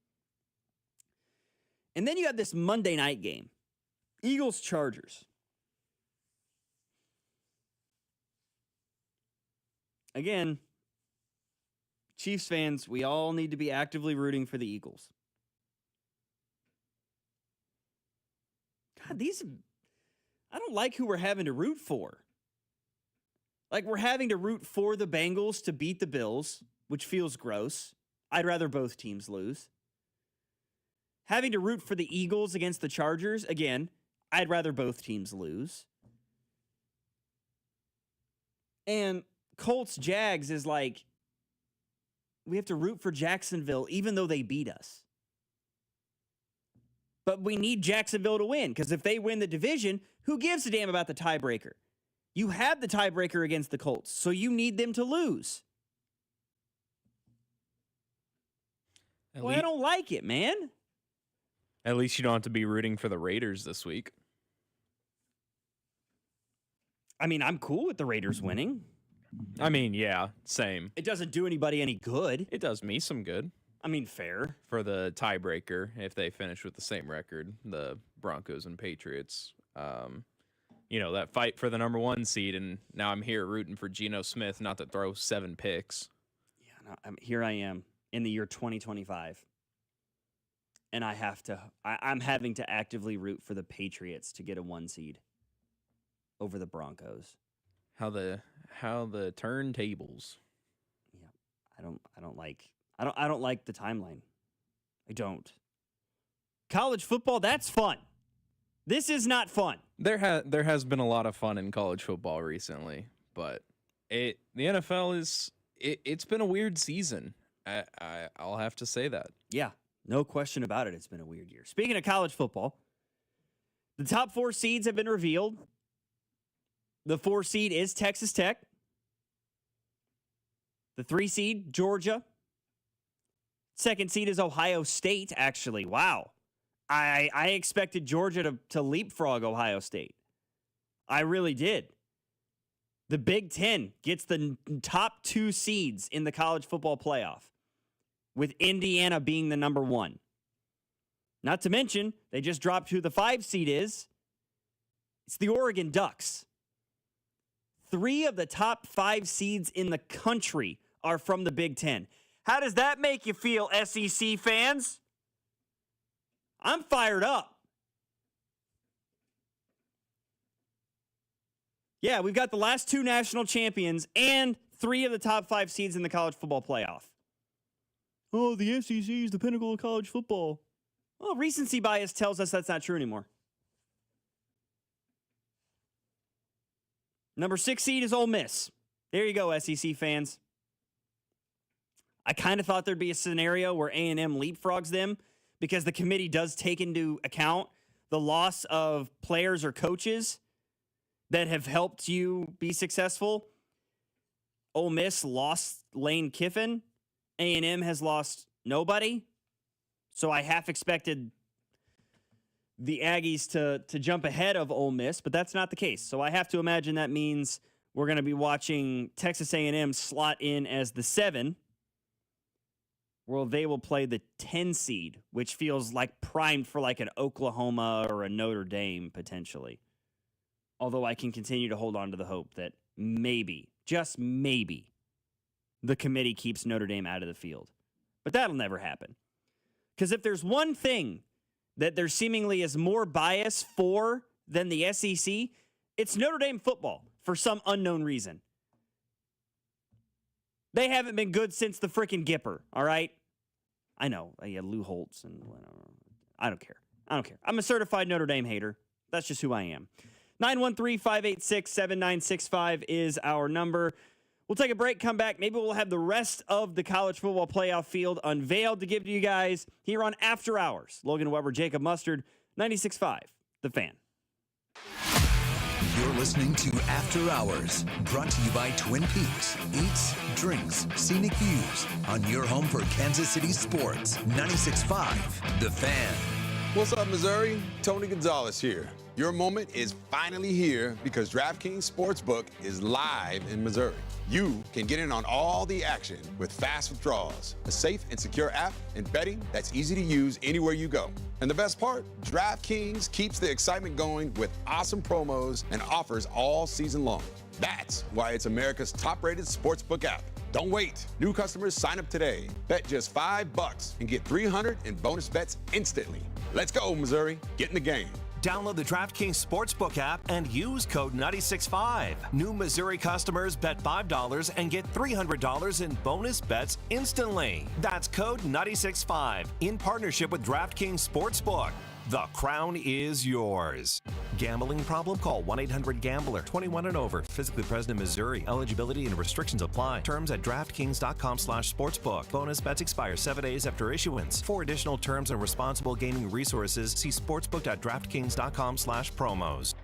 And then you have this Monday night game, Eagles-Chargers. Again, Chiefs fans, we all need to be actively rooting for the Eagles. God, I don't like who we're having to root for. Like, we're having to root for the Bengals to beat the Bills, which feels gross. I'd rather both teams lose. Having to root for the Eagles against the Chargers, again, I'd rather both teams lose. And Colts Jags is like, we have to root for Jacksonville even though they beat us. But we need Jacksonville to win, because if they win the division, who gives a damn about the tiebreaker? You have the tiebreaker against the Colts, so you need them to lose. Well, I don't like it, man. At least you don't have to be rooting for the Raiders this week. I mean, I'm cool with the Raiders winning. I mean, yeah, same. It doesn't do anybody any good. It does me some good. I mean, fair. For the tiebreaker, if they finish with the same record, the Broncos and Patriots, that fight for the number 1 seed, and now I'm here rooting for Geno Smith not to throw 7 picks. Yeah, no, here I am in the year 2025, and I'm having to actively root for the Patriots to get a 1 seed over the Broncos. How the turntables. Yeah, I don't like the timeline. I don't. College football, that's fun. This is not fun. There has been a lot of fun in college football recently, but the NFL it's been a weird season. I'll have to say that. Yeah, no question about it. It's been a weird year. Speaking of college football, the top 4 seeds have been revealed. The 4 seed is Texas Tech. The 3 seed, Georgia. 2nd seed is Ohio State, actually. Wow. I expected Georgia to leapfrog Ohio State. I really did. The Big Ten gets the top 2 seeds in the college football playoff, with Indiana being the number 1. Not to mention, they just dropped who the 5 seed is. It's the Oregon Ducks. 3 of the top 5 seeds in the country are from the Big Ten. How does that make you feel, SEC fans? I'm fired up. Yeah, we've got the last 2 national champions and 3 of the top 5 seeds in the college football playoff. Oh, the SEC is the pinnacle of college football. Well, recency bias tells us that's not true anymore. Number 6 seed is Ole Miss. There you go, SEC fans. I kind of thought there'd be a scenario where A&M leapfrogs them, because the committee does take into account the loss of players or coaches that have helped you be successful. Ole Miss lost Lane Kiffin. A&M has lost nobody. So I half expected the Aggies to jump ahead of Ole Miss, but that's not the case. So I have to imagine that means we're going to be watching Texas A&M slot in as the 7. Well, they will play the 10 seed, which feels like primed for like an Oklahoma or a Notre Dame potentially. Although I can continue to hold on to the hope that maybe, just maybe, the committee keeps Notre Dame out of the field. But that'll never happen. Because if there's one thing that there seemingly is more bias for than the SEC, it's Notre Dame football for some unknown reason. They haven't been good since the frickin' Gipper, all right? I know. Yeah, Lou Holtz and whatever. I don't care. I'm a certified Notre Dame hater. That's just who I am. 913-586-7965 is our number. We'll take a break, come back. Maybe we'll have the rest of the college football playoff field unveiled to give to you guys here on After Hours. Logan Weber, Jacob Mustard, 96.5, The Fan. You're listening to After Hours, brought to you by Twin Peaks. Eats, drinks, scenic views on your home for Kansas City sports. 96.5, The Fan. What's up, Missouri? Tony Gonzalez here. Your moment is finally here because DraftKings Sportsbook is live in Missouri. You can get in on all the action with fast withdrawals, a safe and secure app, and betting that's easy to use anywhere you go. And the best part, DraftKings keeps the excitement going with awesome promos and offers all season long. That's why it's America's top-rated sportsbook app. Don't wait. New customers sign up today. Bet just $5 and get $300 in bonus bets instantly. Let's go, Missouri. Get in the game. Download the DraftKings Sportsbook app and use code 965. New Missouri customers bet $5 and get $300 in bonus bets instantly. That's code 965 in partnership with DraftKings Sportsbook. The crown is yours. Gambling problem? Call 1-800-GAMBLER. 21 and over. Physically present in Missouri. Eligibility and restrictions apply. Terms at DraftKings.com/sportsbook. Bonus bets expire 7 days after issuance. For additional terms and responsible gaming resources, see sportsbook.draftkings.com/promos.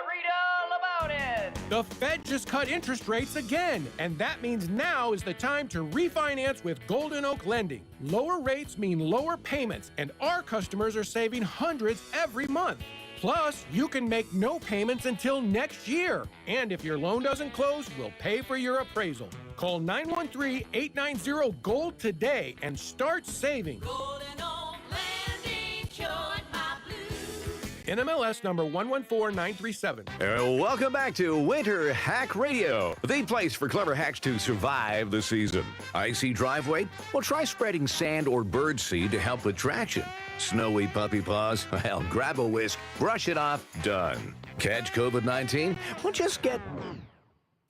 Read all about it. The Fed just cut interest rates again, and that means now is the time to refinance with Golden Oak Lending. Lower rates mean lower payments, and our customers are saving hundreds every month. Plus, you can make no payments until next year. And if your loan doesn't close, we'll pay for your appraisal. Call 913-890-GOLD today and start saving. Golden Oak Landing, cured my blues. NMLS number 114937. Welcome back to Winter Hack Radio, the place for clever hacks to survive the season. Icy driveway? Well, try spreading sand or bird seed to help with traction. Snowy puppy paws? Well, grab a whisk, brush it off, done. Catch COVID-19? Well, just get...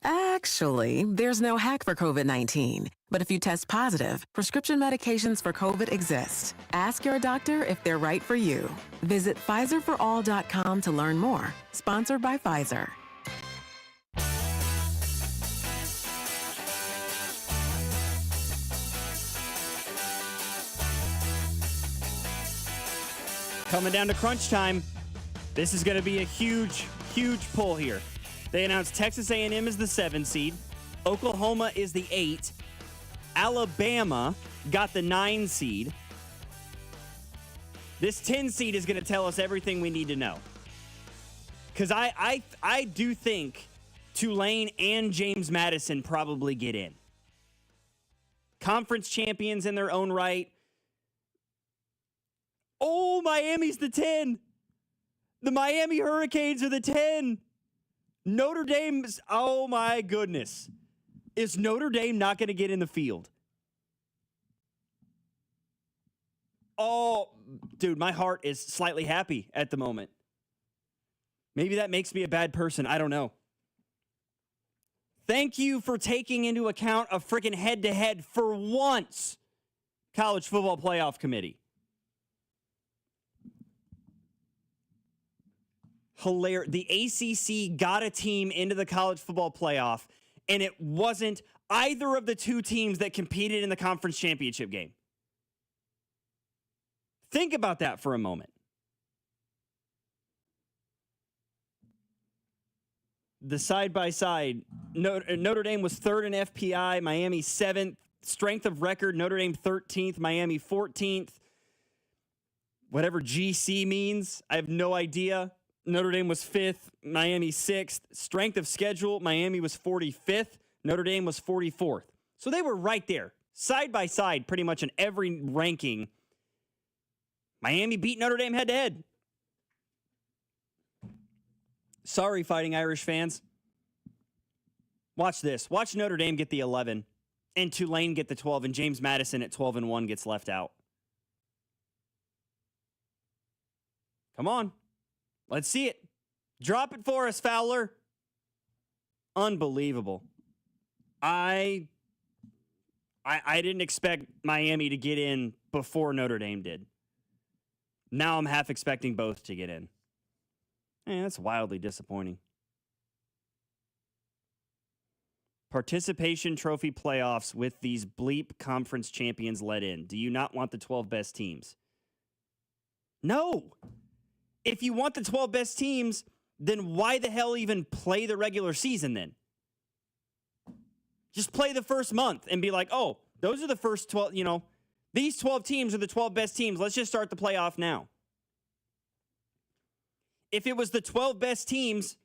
Actually, there's no hack for COVID-19. But if you test positive, prescription medications for COVID exist. Ask your doctor if they're right for you. Visit PfizerForAll.com to learn more. Sponsored by Pfizer. Coming down to crunch time. This is going to be a huge, huge pull here. They announced Texas A&M is the 7 seed. Oklahoma is the 8. Alabama got the 9 seed. This 10 seed is going to tell us everything we need to know. Because I do think Tulane and James Madison probably get in. Conference champions in their own right. Oh, Miami's the 10. The Miami Hurricanes are the 10. Notre Dame's, oh my goodness. Is Notre Dame not going to get in the field? Oh, dude, my heart is slightly happy at the moment. Maybe that makes me a bad person. I don't know. Thank you for taking into account a freaking head-to-head for once, College Football Playoff Committee. Hilarious. The ACC got a team into the college football playoff, and it wasn't either of the two teams that competed in the conference championship game. Think about that for a moment. The side-by-side, Notre Dame was 3rd in FPI, Miami 7th. Strength of record, Notre Dame 13th, Miami 14th. Whatever GC means, I have no idea. Notre Dame was 5th, Miami 6th. Strength of schedule, Miami was 45th, Notre Dame was 44th. So they were right there, side by side, pretty much in every ranking. Miami beat Notre Dame head-to-head. Sorry, Fighting Irish fans. Watch this. Watch Notre Dame get the 11, and Tulane get the 12, and James Madison at 12-1 gets left out. Come on. Let's see it. Drop it for us, Fowler. Unbelievable. I didn't expect Miami to get in before Notre Dame did. Now I'm half expecting both to get in. That's wildly disappointing. Participation trophy playoffs with these bleep conference champions let in. Do you not want the 12 best teams? No. If you want the 12 best teams, then why the hell even play the regular season then? Just play the first month and be like, oh, those are the first 12, these 12 teams are the 12 best teams. Let's just start the playoff now. If it was the 12 best teams,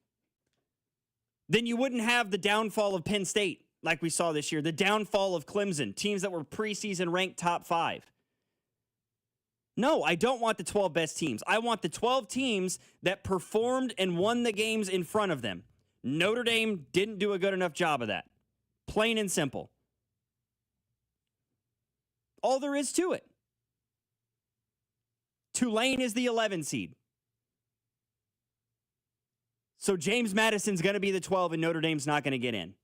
then you wouldn't have the downfall of Penn State like we saw this year, the downfall of Clemson, teams that were preseason ranked top 5. No, I don't want the 12 best teams. I want the 12 teams that performed and won the games in front of them. Notre Dame didn't do a good enough job of that. Plain and simple. All there is to it. Tulane is the 11 seed. So James Madison's going to be the 12 and Notre Dame's not going to get in.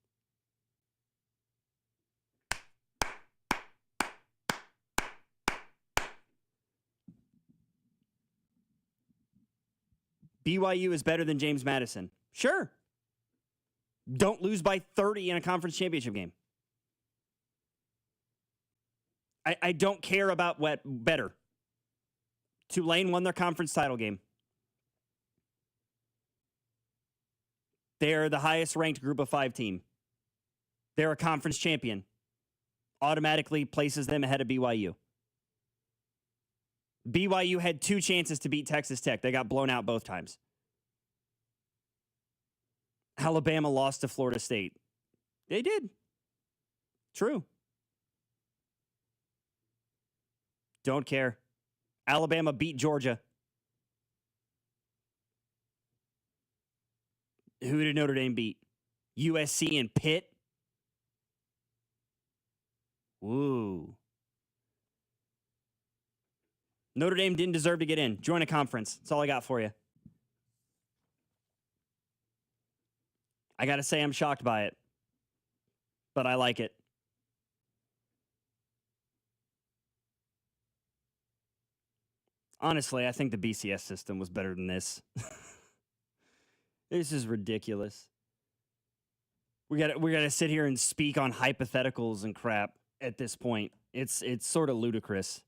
BYU is better than James Madison. Sure. Don't lose by 30 in a conference championship game. I don't care about what better. Tulane won their conference title game. They're the highest ranked group of 5 team. They're a conference champion. Automatically places them ahead of BYU. BYU had 2 chances to beat Texas Tech. They got blown out both times. Alabama lost to Florida State. They did. True. Don't care. Alabama beat Georgia. Who did Notre Dame beat? USC and Pitt? Woo. Notre Dame didn't deserve to get in. Join a conference. That's all I got for you. I got to say I'm shocked by it. But I like it. Honestly, I think the BCS system was better than this. This is ridiculous. We got to sit here and speak on hypotheticals and crap at this point. It's sort of ludicrous.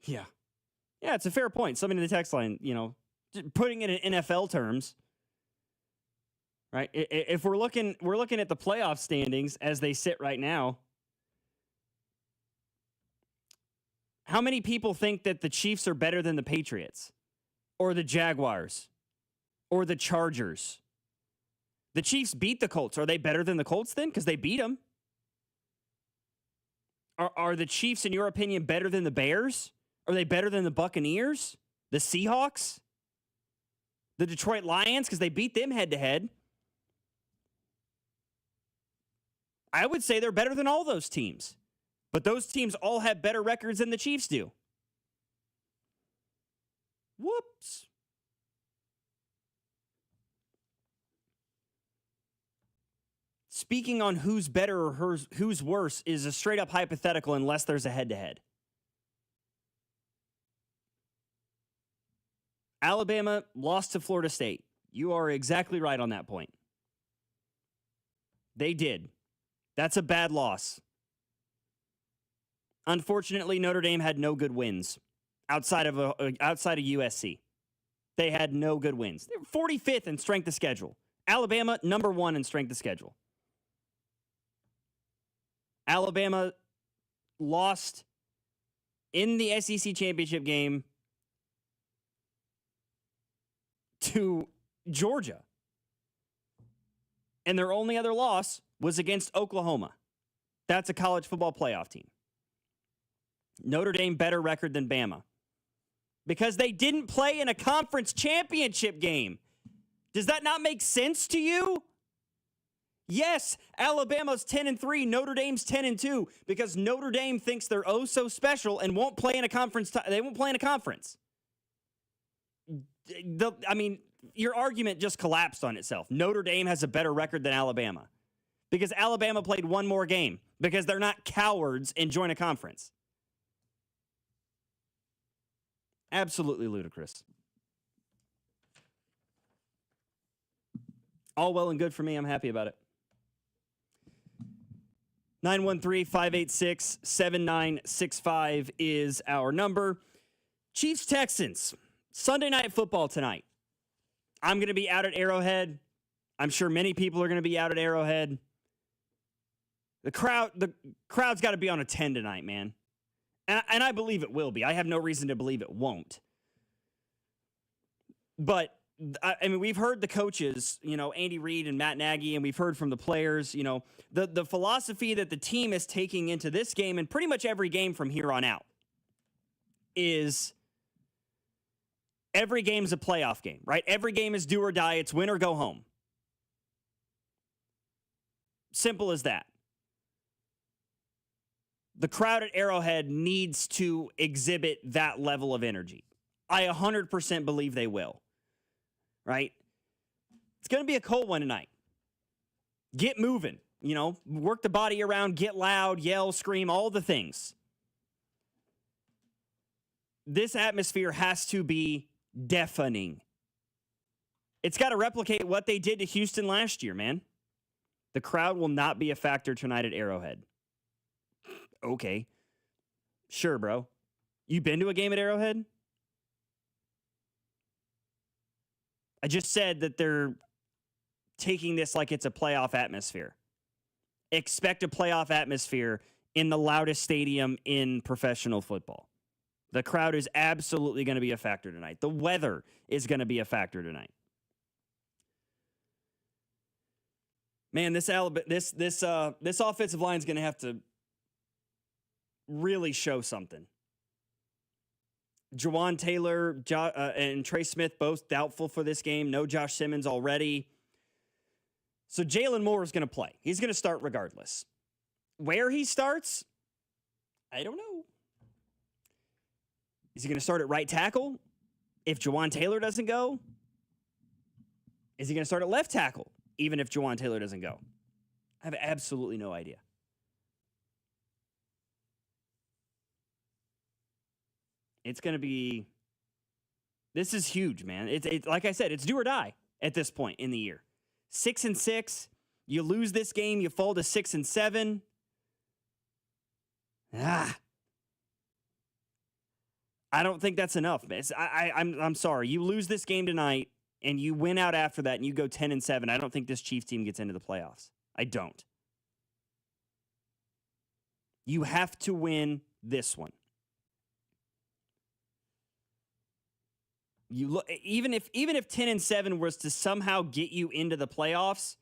Yeah. Yeah, it's a fair point. Somebody in the text line, putting it in NFL terms, right? If we're looking at the playoff standings as they sit right now, how many people think that the Chiefs are better than the Patriots or the Jaguars or the Chargers? The Chiefs beat the Colts. Are they better than the Colts then? Because they beat them. Are the Chiefs, in your opinion, better than the Bears? Are they better than the Buccaneers? The Seahawks? The Detroit Lions? Because they beat them head-to-head. I would say they're better than all those teams. But those teams all have better records than the Chiefs do. Whoops. Speaking on who's better or who's worse is a straight-up hypothetical unless there's a head-to-head. Alabama lost to Florida State. You are exactly right on that point. They did. That's a bad loss. Unfortunately, Notre Dame had no good wins outside of USC. They had no good wins. They were 45th in strength of schedule. Alabama, number 1 in strength of schedule. Alabama lost in the SEC championship game to Georgia. And their only other loss was against Oklahoma. That's a college football playoff team. Notre Dame better record than Bama. Because they didn't play in a conference championship game. Does that not make sense to you? Yes, Alabama's 10-3, Notre Dame's 10-2, because Notre Dame thinks they're oh so special and won't play in a conference. They won't play in a conference. Your argument just collapsed on itself. Notre Dame has a better record than Alabama because Alabama played one more game because they're not cowards and join a conference. Absolutely ludicrous. All well and good for me. I'm happy about it. 913-586-7965 is our number. Chiefs-Texans. Sunday Night Football tonight. I'm going to be out at Arrowhead. I'm sure many people are going to be out at Arrowhead. The crowd's got to be on a 10 tonight, man. And I believe it will be. I have no reason to believe it won't. But, we've heard the coaches, Andy Reid and Matt Nagy, and we've heard from the players, the philosophy that the team is taking into this game and pretty much every game from here on out is every game's a playoff game, right? Every game is do or die. It's win or go home. Simple as that. The crowd at Arrowhead needs to exhibit that level of energy. I 100% believe they will. Right? It's going to be a cold one tonight. Get moving. Work the body around, get loud, yell, scream, all the things. this atmosphere has to be deafening. It's got to replicate what they did to Houston last year, man. The crowd will not be a factor tonight at Arrowhead. Okay. Sure, bro. You been to a game at Arrowhead? I just said that they're taking this like it's a playoff atmosphere. Expect a playoff atmosphere in the loudest stadium in professional football. The crowd is absolutely going to be a factor tonight. The weather is going to be a factor tonight. Man, this offensive line is going to have to really show something. Jawan Taylor and Trey Smith both doubtful for this game. No Josh Simmons already. So Jalen Moore is going to play. He's going to start regardless. Where he starts, I don't know. Is he going to start at right tackle if Jawan Taylor doesn't go? Is he going to start at left tackle even if Jawan Taylor doesn't go? I have absolutely no idea. It's going to be... This is huge, man. It's like I said, it's do or die at this point in the year. 6-6. You lose this game, you fall to 6-7. I don't think that's enough, man. I'm sorry. You lose this game tonight and you win out after that and you go 10-7. I don't think this Chiefs team gets into the playoffs. I don't. You have to win this one. You look, even if 10-7 was to somehow get you into the playoffs,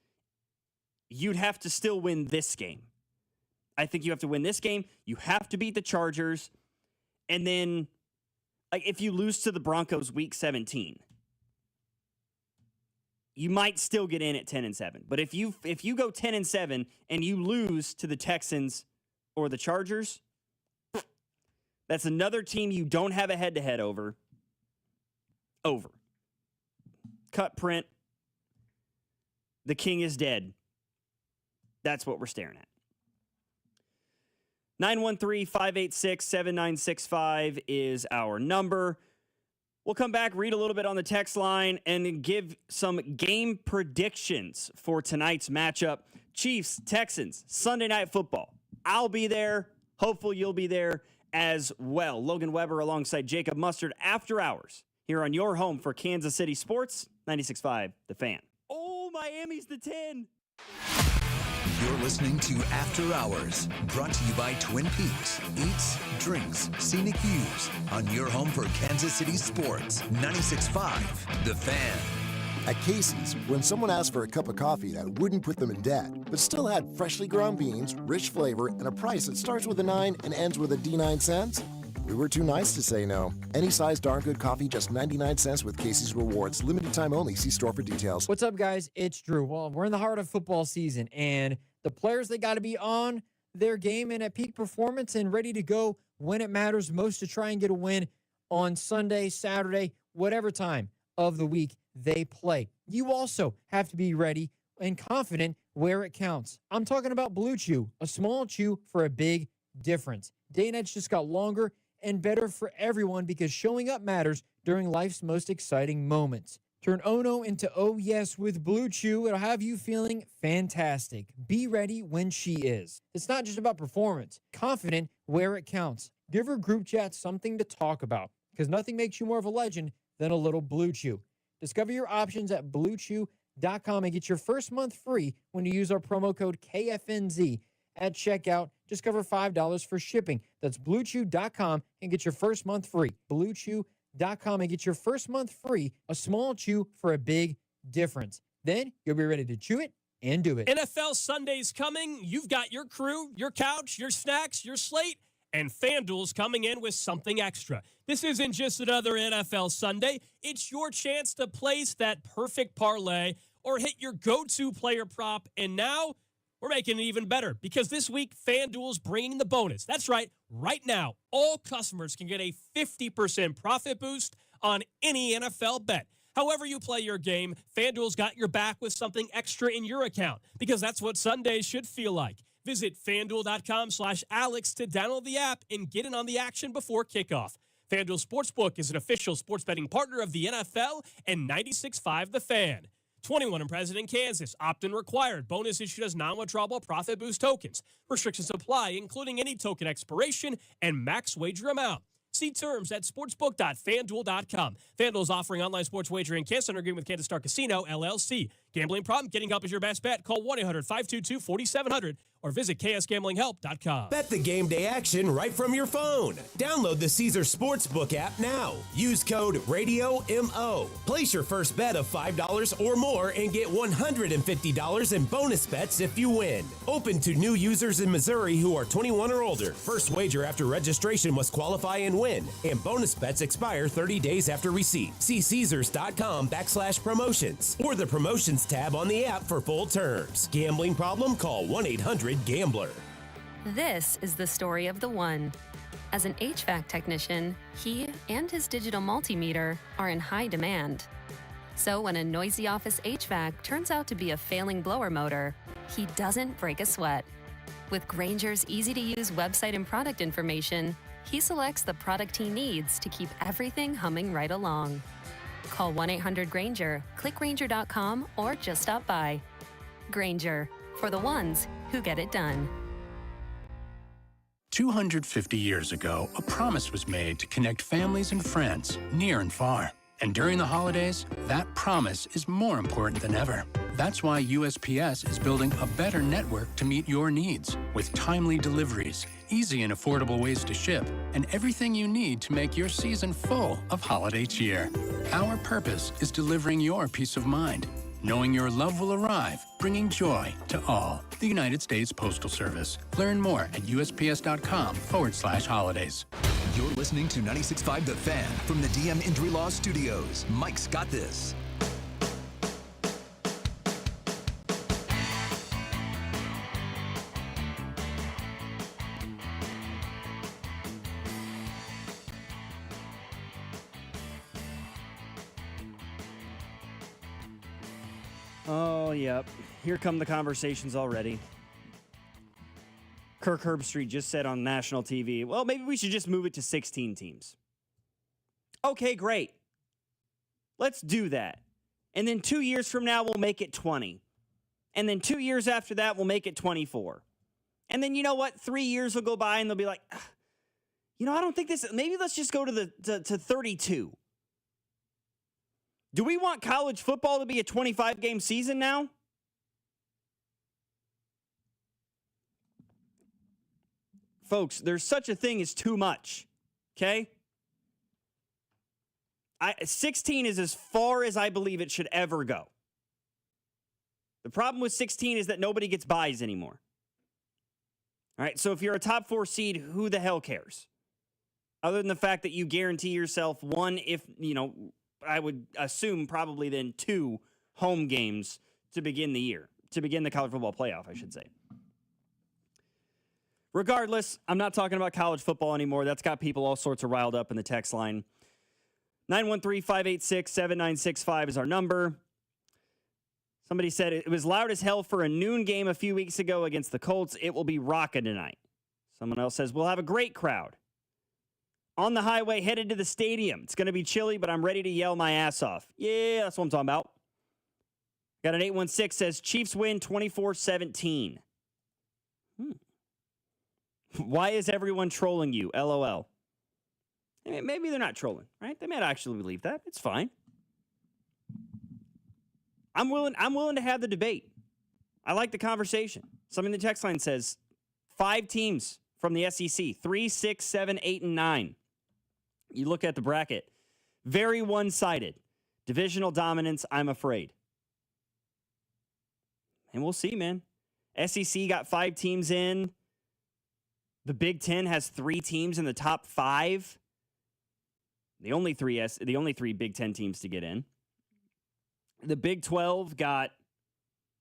you'd have to still win this game. I think you have to win this game. You have to beat the Chargers. And then, like, if you lose to the Broncos week 17, you might still get in at 10-7. But if you go 10-7 and you lose to the Texans or the Chargers, that's another team you don't have a head-to-head over. Cut print. The king is dead. That's what we're staring at. 913-586-7965 is our number. We'll come back, read a little bit on the text line, and give some game predictions for tonight's matchup. Chiefs, Texans, Sunday Night Football. I'll be there. Hopefully you'll be there as well. Logan Weber alongside Jacob Mustard after hours here on your home for Kansas City Sports, 96.5 The Fan. Oh, Miami's the 10. You're listening to After Hours, brought to you by Twin Peaks. Eats, drinks, scenic views on your home for Kansas City Sports, 96.5 The Fan. At Casey's, when someone asked for a cup of coffee that wouldn't put them in debt, but still had freshly ground beans, rich flavor, and a price that starts with a 9 and ends with a D9 cents, we were too nice to say no. Any size darn good coffee, just 99 cents with Casey's Rewards. Limited time only. See store for details. What's up, guys? It's Drew. Well, we're in the heart of football season, and the players, they got to be on their game and at peak performance and ready to go when it matters most to try and get a win on Sunday, Saturday, whatever time of the week they play. You also have to be ready and confident where it counts. I'm talking about Blue Chew, a small chew for a big difference. Day and nights just got longer and better for everyone because showing up matters during life's most exciting moments. Turn oh no into oh yes with Blue Chew. It'll have you feeling fantastic. Be ready when she is. It's not just about performance. Confident where it counts. Give her group chat something to talk about because nothing makes you more of a legend than a little Blue Chew. Discover your options at BlueChew.com and get your first month free when you use our promo code KFNZ at checkout. Just cover $5 for shipping. That's BlueChew.com and get your first month free. BlueChew.com and get your first month free. A small chew for a big difference. Then you'll be ready to chew it and do it. NFL Sunday's coming. You've got your crew, your couch, your snacks, your slate, and FanDuel's coming in with something extra. This isn't just another NFL Sunday. It's your chance to place that perfect parlay or hit your go-to player prop. And now we're making it even better because this week, FanDuel's bringing the bonus. That's right. Right now, all customers can get a 50% profit boost on any NFL bet. However you play your game, FanDuel's got your back with something extra in your account because that's what Sundays should feel like. Visit FanDuel.com/Alex to download the app and get in on the action before kickoff. FanDuel Sportsbook is an official sports betting partner of the NFL and 96.5 The Fan. 21 and present in Kansas. Opt-in required. Bonus issued as non-withdrawable profit boost tokens. Restrictions apply, including any token expiration and max wager amount. See terms at sportsbook.fanduel.com. FanDuel is offering online sports wagering in Kansas under agreement with Kansas Star Casino, LLC. Gambling problem? Getting help is your best bet. Call 1-800-522-4700 or visit ksgamblinghelp.com. Bet the game day action right from your phone. Download the Caesar Sportsbook app now. Use code RADIOMO. Place your first bet of $5 or more and get $150 in bonus bets if you win. Open to new users in Missouri who are 21 or older. First wager after registration must qualify and win. And bonus bets expire 30 days after receipt. See Caesars.com/promotions or the promotions tab on the app for full terms. Gambling problem? Call 1-800-GAMBLER. This is the story of the one. As an HVAC technician, he and his digital multimeter are in high demand. So when a noisy office HVAC turns out to be a failing blower motor, he doesn't break a sweat. With Grainger's easy-to-use website and product information, he selects the product he needs to keep everything humming right along. Call 1-800-GRAINGER, click Grainger.com, or just stop by. Grainger, for the ones who get it done. 250 years ago, a promise was made to connect families and friends near and far. And during the holidays, that promise is more important than ever. That's why USPS is building a better network to meet your needs with timely deliveries, easy and affordable ways to ship, and everything you need to make your season full of holiday cheer. Our purpose is delivering your peace of mind, knowing your love will arrive, bringing joy to all. The United States Postal Service. Learn more at USPS.com/holidays. You're listening to 96.5 The Fan from the DM Injury Law Studios. Mike's got this. Oh, yep. Here come the conversations already. Kirk Herbstreit just said on national TV, well, maybe we should just move it to 16 teams. Okay, great. Let's do that. And then 2 years from now, we'll make it 20. And then 2 years after that, we'll make it 24. And then you know what? 3 years will go by and they'll be like, I don't think this, maybe let's just go to 32. Do we want college football to be a 25-game season now? Folks, there's such a thing as too much, okay? 16 is as far as I believe it should ever go. The problem with 16 is that nobody gets buys anymore. All right, so if you're a top 4 seed, who the hell cares? Other than the fact that you guarantee yourself one, if, I would assume probably then 2 home games to begin the year, to begin the college football playoff, I should say. Regardless, I'm not talking about college football anymore. That's got people all sorts of riled up in the text line. 913-586-7965 is our number. Somebody said it was loud as hell for a noon game a few weeks ago against the Colts. It will be rocking tonight. Someone else says we'll have a great crowd. On the highway, headed to the stadium. It's going to be chilly, but I'm ready to yell my ass off. Yeah, that's what I'm talking about. Got an 816 says Chiefs win 24-17. Why is everyone trolling you? LOL. Maybe they're not trolling, right? They might actually believe that. It's fine. I'm willing to have the debate. I like the conversation. Something in the text line says 5 teams from the SEC, 3, 6, 7, 8, and 9. You look at the bracket, very one-sided. Divisional dominance, I'm afraid. And we'll see, man. SEC got 5 teams in. The Big Ten has 3 teams in the top 5. The only 3 Big Ten teams to get in. The Big 12 got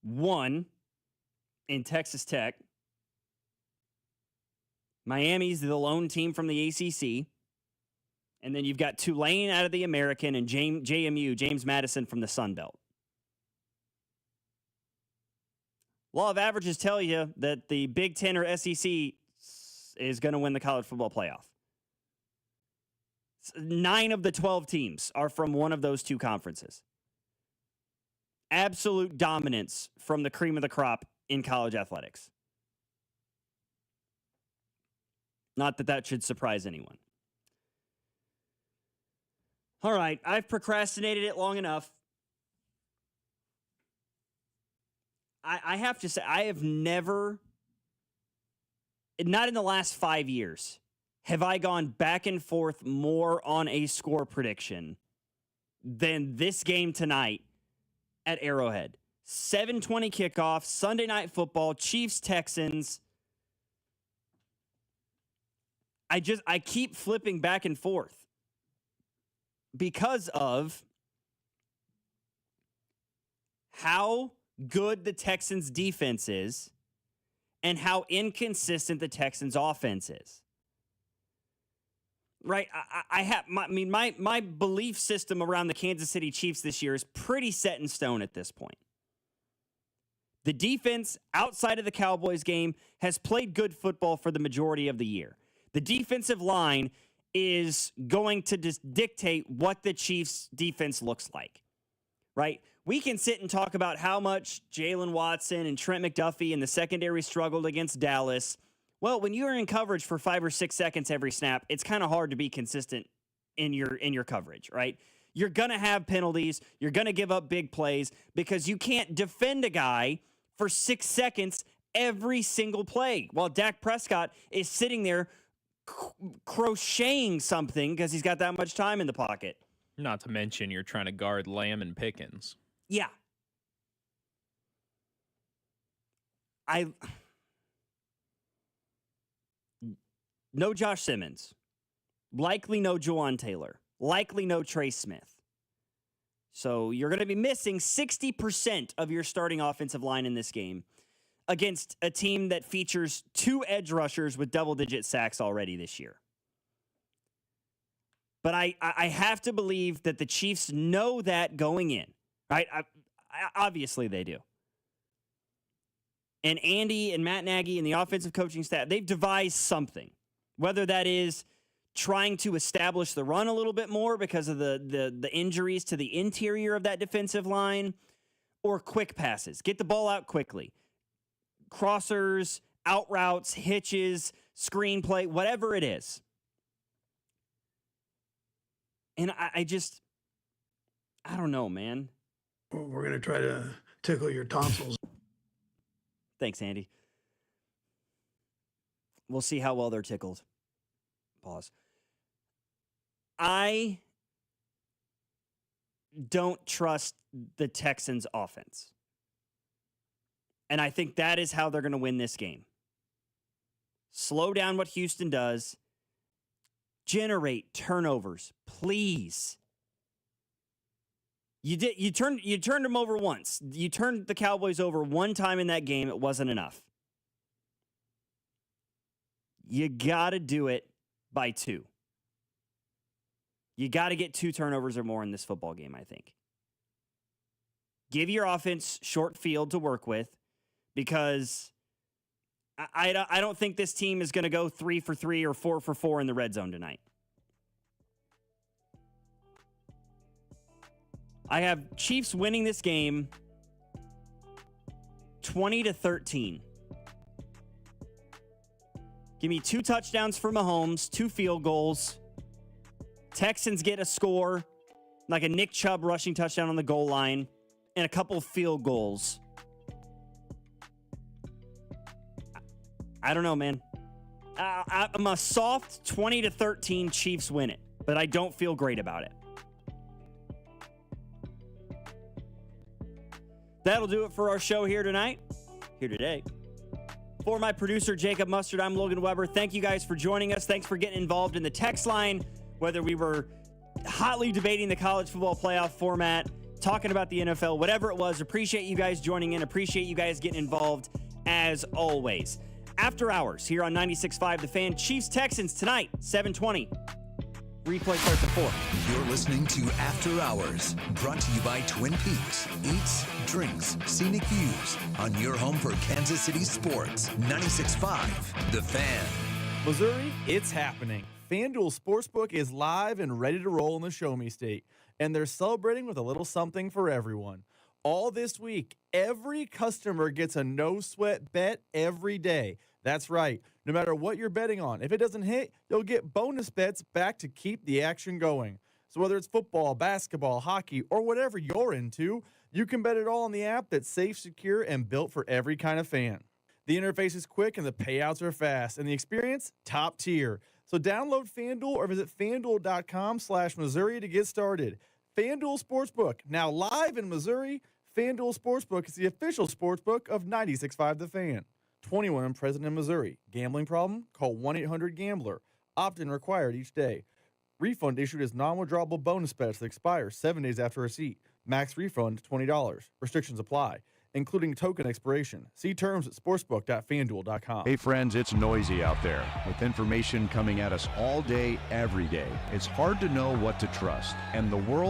1 in Texas Tech. Miami's the lone team from the ACC. And then you've got Tulane out of the American and JMU, James Madison, from the Sun Belt. Law of averages tell you that the Big Ten or SEC is going to win the college football playoff. 9 of the 12 teams are from one of those two conferences. Absolute dominance from the cream of the crop in college athletics. Not that that should surprise anyone. All right, I've procrastinated it long enough. I have to say, I have never, not in the last 5 years, have I gone back and forth more on a score prediction than this game tonight at Arrowhead. 7:20 kickoff, Sunday Night Football, Chiefs-Texans. I keep flipping back and forth because of how good the Texans defense is and how inconsistent the Texans offense is. Right? My belief system around the Kansas City Chiefs this year is pretty set in stone at this point. The defense outside of the Cowboys game has played good football for the majority of the year. The defensive line is going to dictate what the Chiefs' defense looks like. Right? We can sit and talk about how much Jalen Watson and Trent McDuffie and the secondary struggled against Dallas. Well, when you're in coverage for 5 or 6 seconds every snap, it's kind of hard to be consistent in your coverage, right? You're going to have penalties. You're going to give up big plays because you can't defend a guy for 6 seconds every single play while Dak Prescott is sitting there crocheting something because he's got that much time in the pocket. Not to mention you're trying to guard Lamb and Pickens. Yeah. No Josh Simmons. Likely no Juwan Taylor. Likely no Trey Smith. So you're going to be missing 60% of your starting offensive line in this game against a team that features 2 edge rushers with double-digit sacks already this year. But I have to believe that the Chiefs know that going in, right? Obviously they do. And Andy and Matt Nagy and the offensive coaching staff, they've devised something. Whether that is trying to establish the run a little bit more because of the injuries to the interior of that defensive line, or quick passes. Get the ball out quickly. Crossers, out routes, hitches, screenplay, whatever it is. And I don't know, man. Well, we're going to try to tickle your tonsils. Thanks, Andy. We'll see how well they're tickled. Pause. I don't trust the Texans' offense. And I think that is how they're going to win this game. Slow down what Houston does. Generate turnovers, please. You turned them over once. You turned the Cowboys over one time in that game. It wasn't enough. You got to do it by 2. You got to get 2 turnovers or more in this football game, I think. Give your offense short field to work with, because I don't think this team is going to go 3 for 3 or 4 for 4 in the red zone tonight. I have Chiefs winning this game 20-13. Give me 2 touchdowns for Mahomes, 2 field goals. Texans get a score, like a Nick Chubb rushing touchdown on the goal line, and a couple field goals. I don't know, man. I'm a soft 20-13 Chiefs win it, but I don't feel great about it. That'll do it for our show here today. For my producer, Jacob Mustard, I'm Logan Weber. Thank you guys for joining us. Thanks for getting involved in the text line, whether we were hotly debating the college football playoff format, talking about the NFL, whatever it was. Appreciate you guys joining in. Appreciate you guys getting involved as always. After hours here on 96.5 The Fan, Chiefs-Texans tonight, 7:20. Replay starts at 4. You're listening to After Hours, brought to you by Twin Peaks. Eats, drinks, scenic views on your home for Kansas City sports. 96.5 The Fan. Missouri, it's happening. FanDuel Sportsbook is live and ready to roll in the Show Me State, and they're celebrating with a little something for everyone. All this week, every customer gets a no-sweat bet every day. That's right. No matter what you're betting on, if it doesn't hit, you'll get bonus bets back to keep the action going. So whether it's football, basketball, hockey, or whatever you're into, you can bet it all on the app that's safe, secure, and built for every kind of fan. The interface is quick and the payouts are fast, and the experience, top tier. So download FanDuel or visit FanDuel.com/Missouri to get started. FanDuel Sportsbook, now live in Missouri. FanDuel Sportsbook is the official sportsbook of 96.5 The Fan. 21 and present in Missouri. Gambling problem? Call 1-800-GAMBLER. Opt-in required each day. Refund issued as non-withdrawable bonus bets that expire 7 days after receipt. Max refund $20. Restrictions apply, including token expiration. See terms at sportsbook.fanduel.com. Hey friends, it's noisy out there with information coming at us all day, every day. It's hard to know what to trust, and the world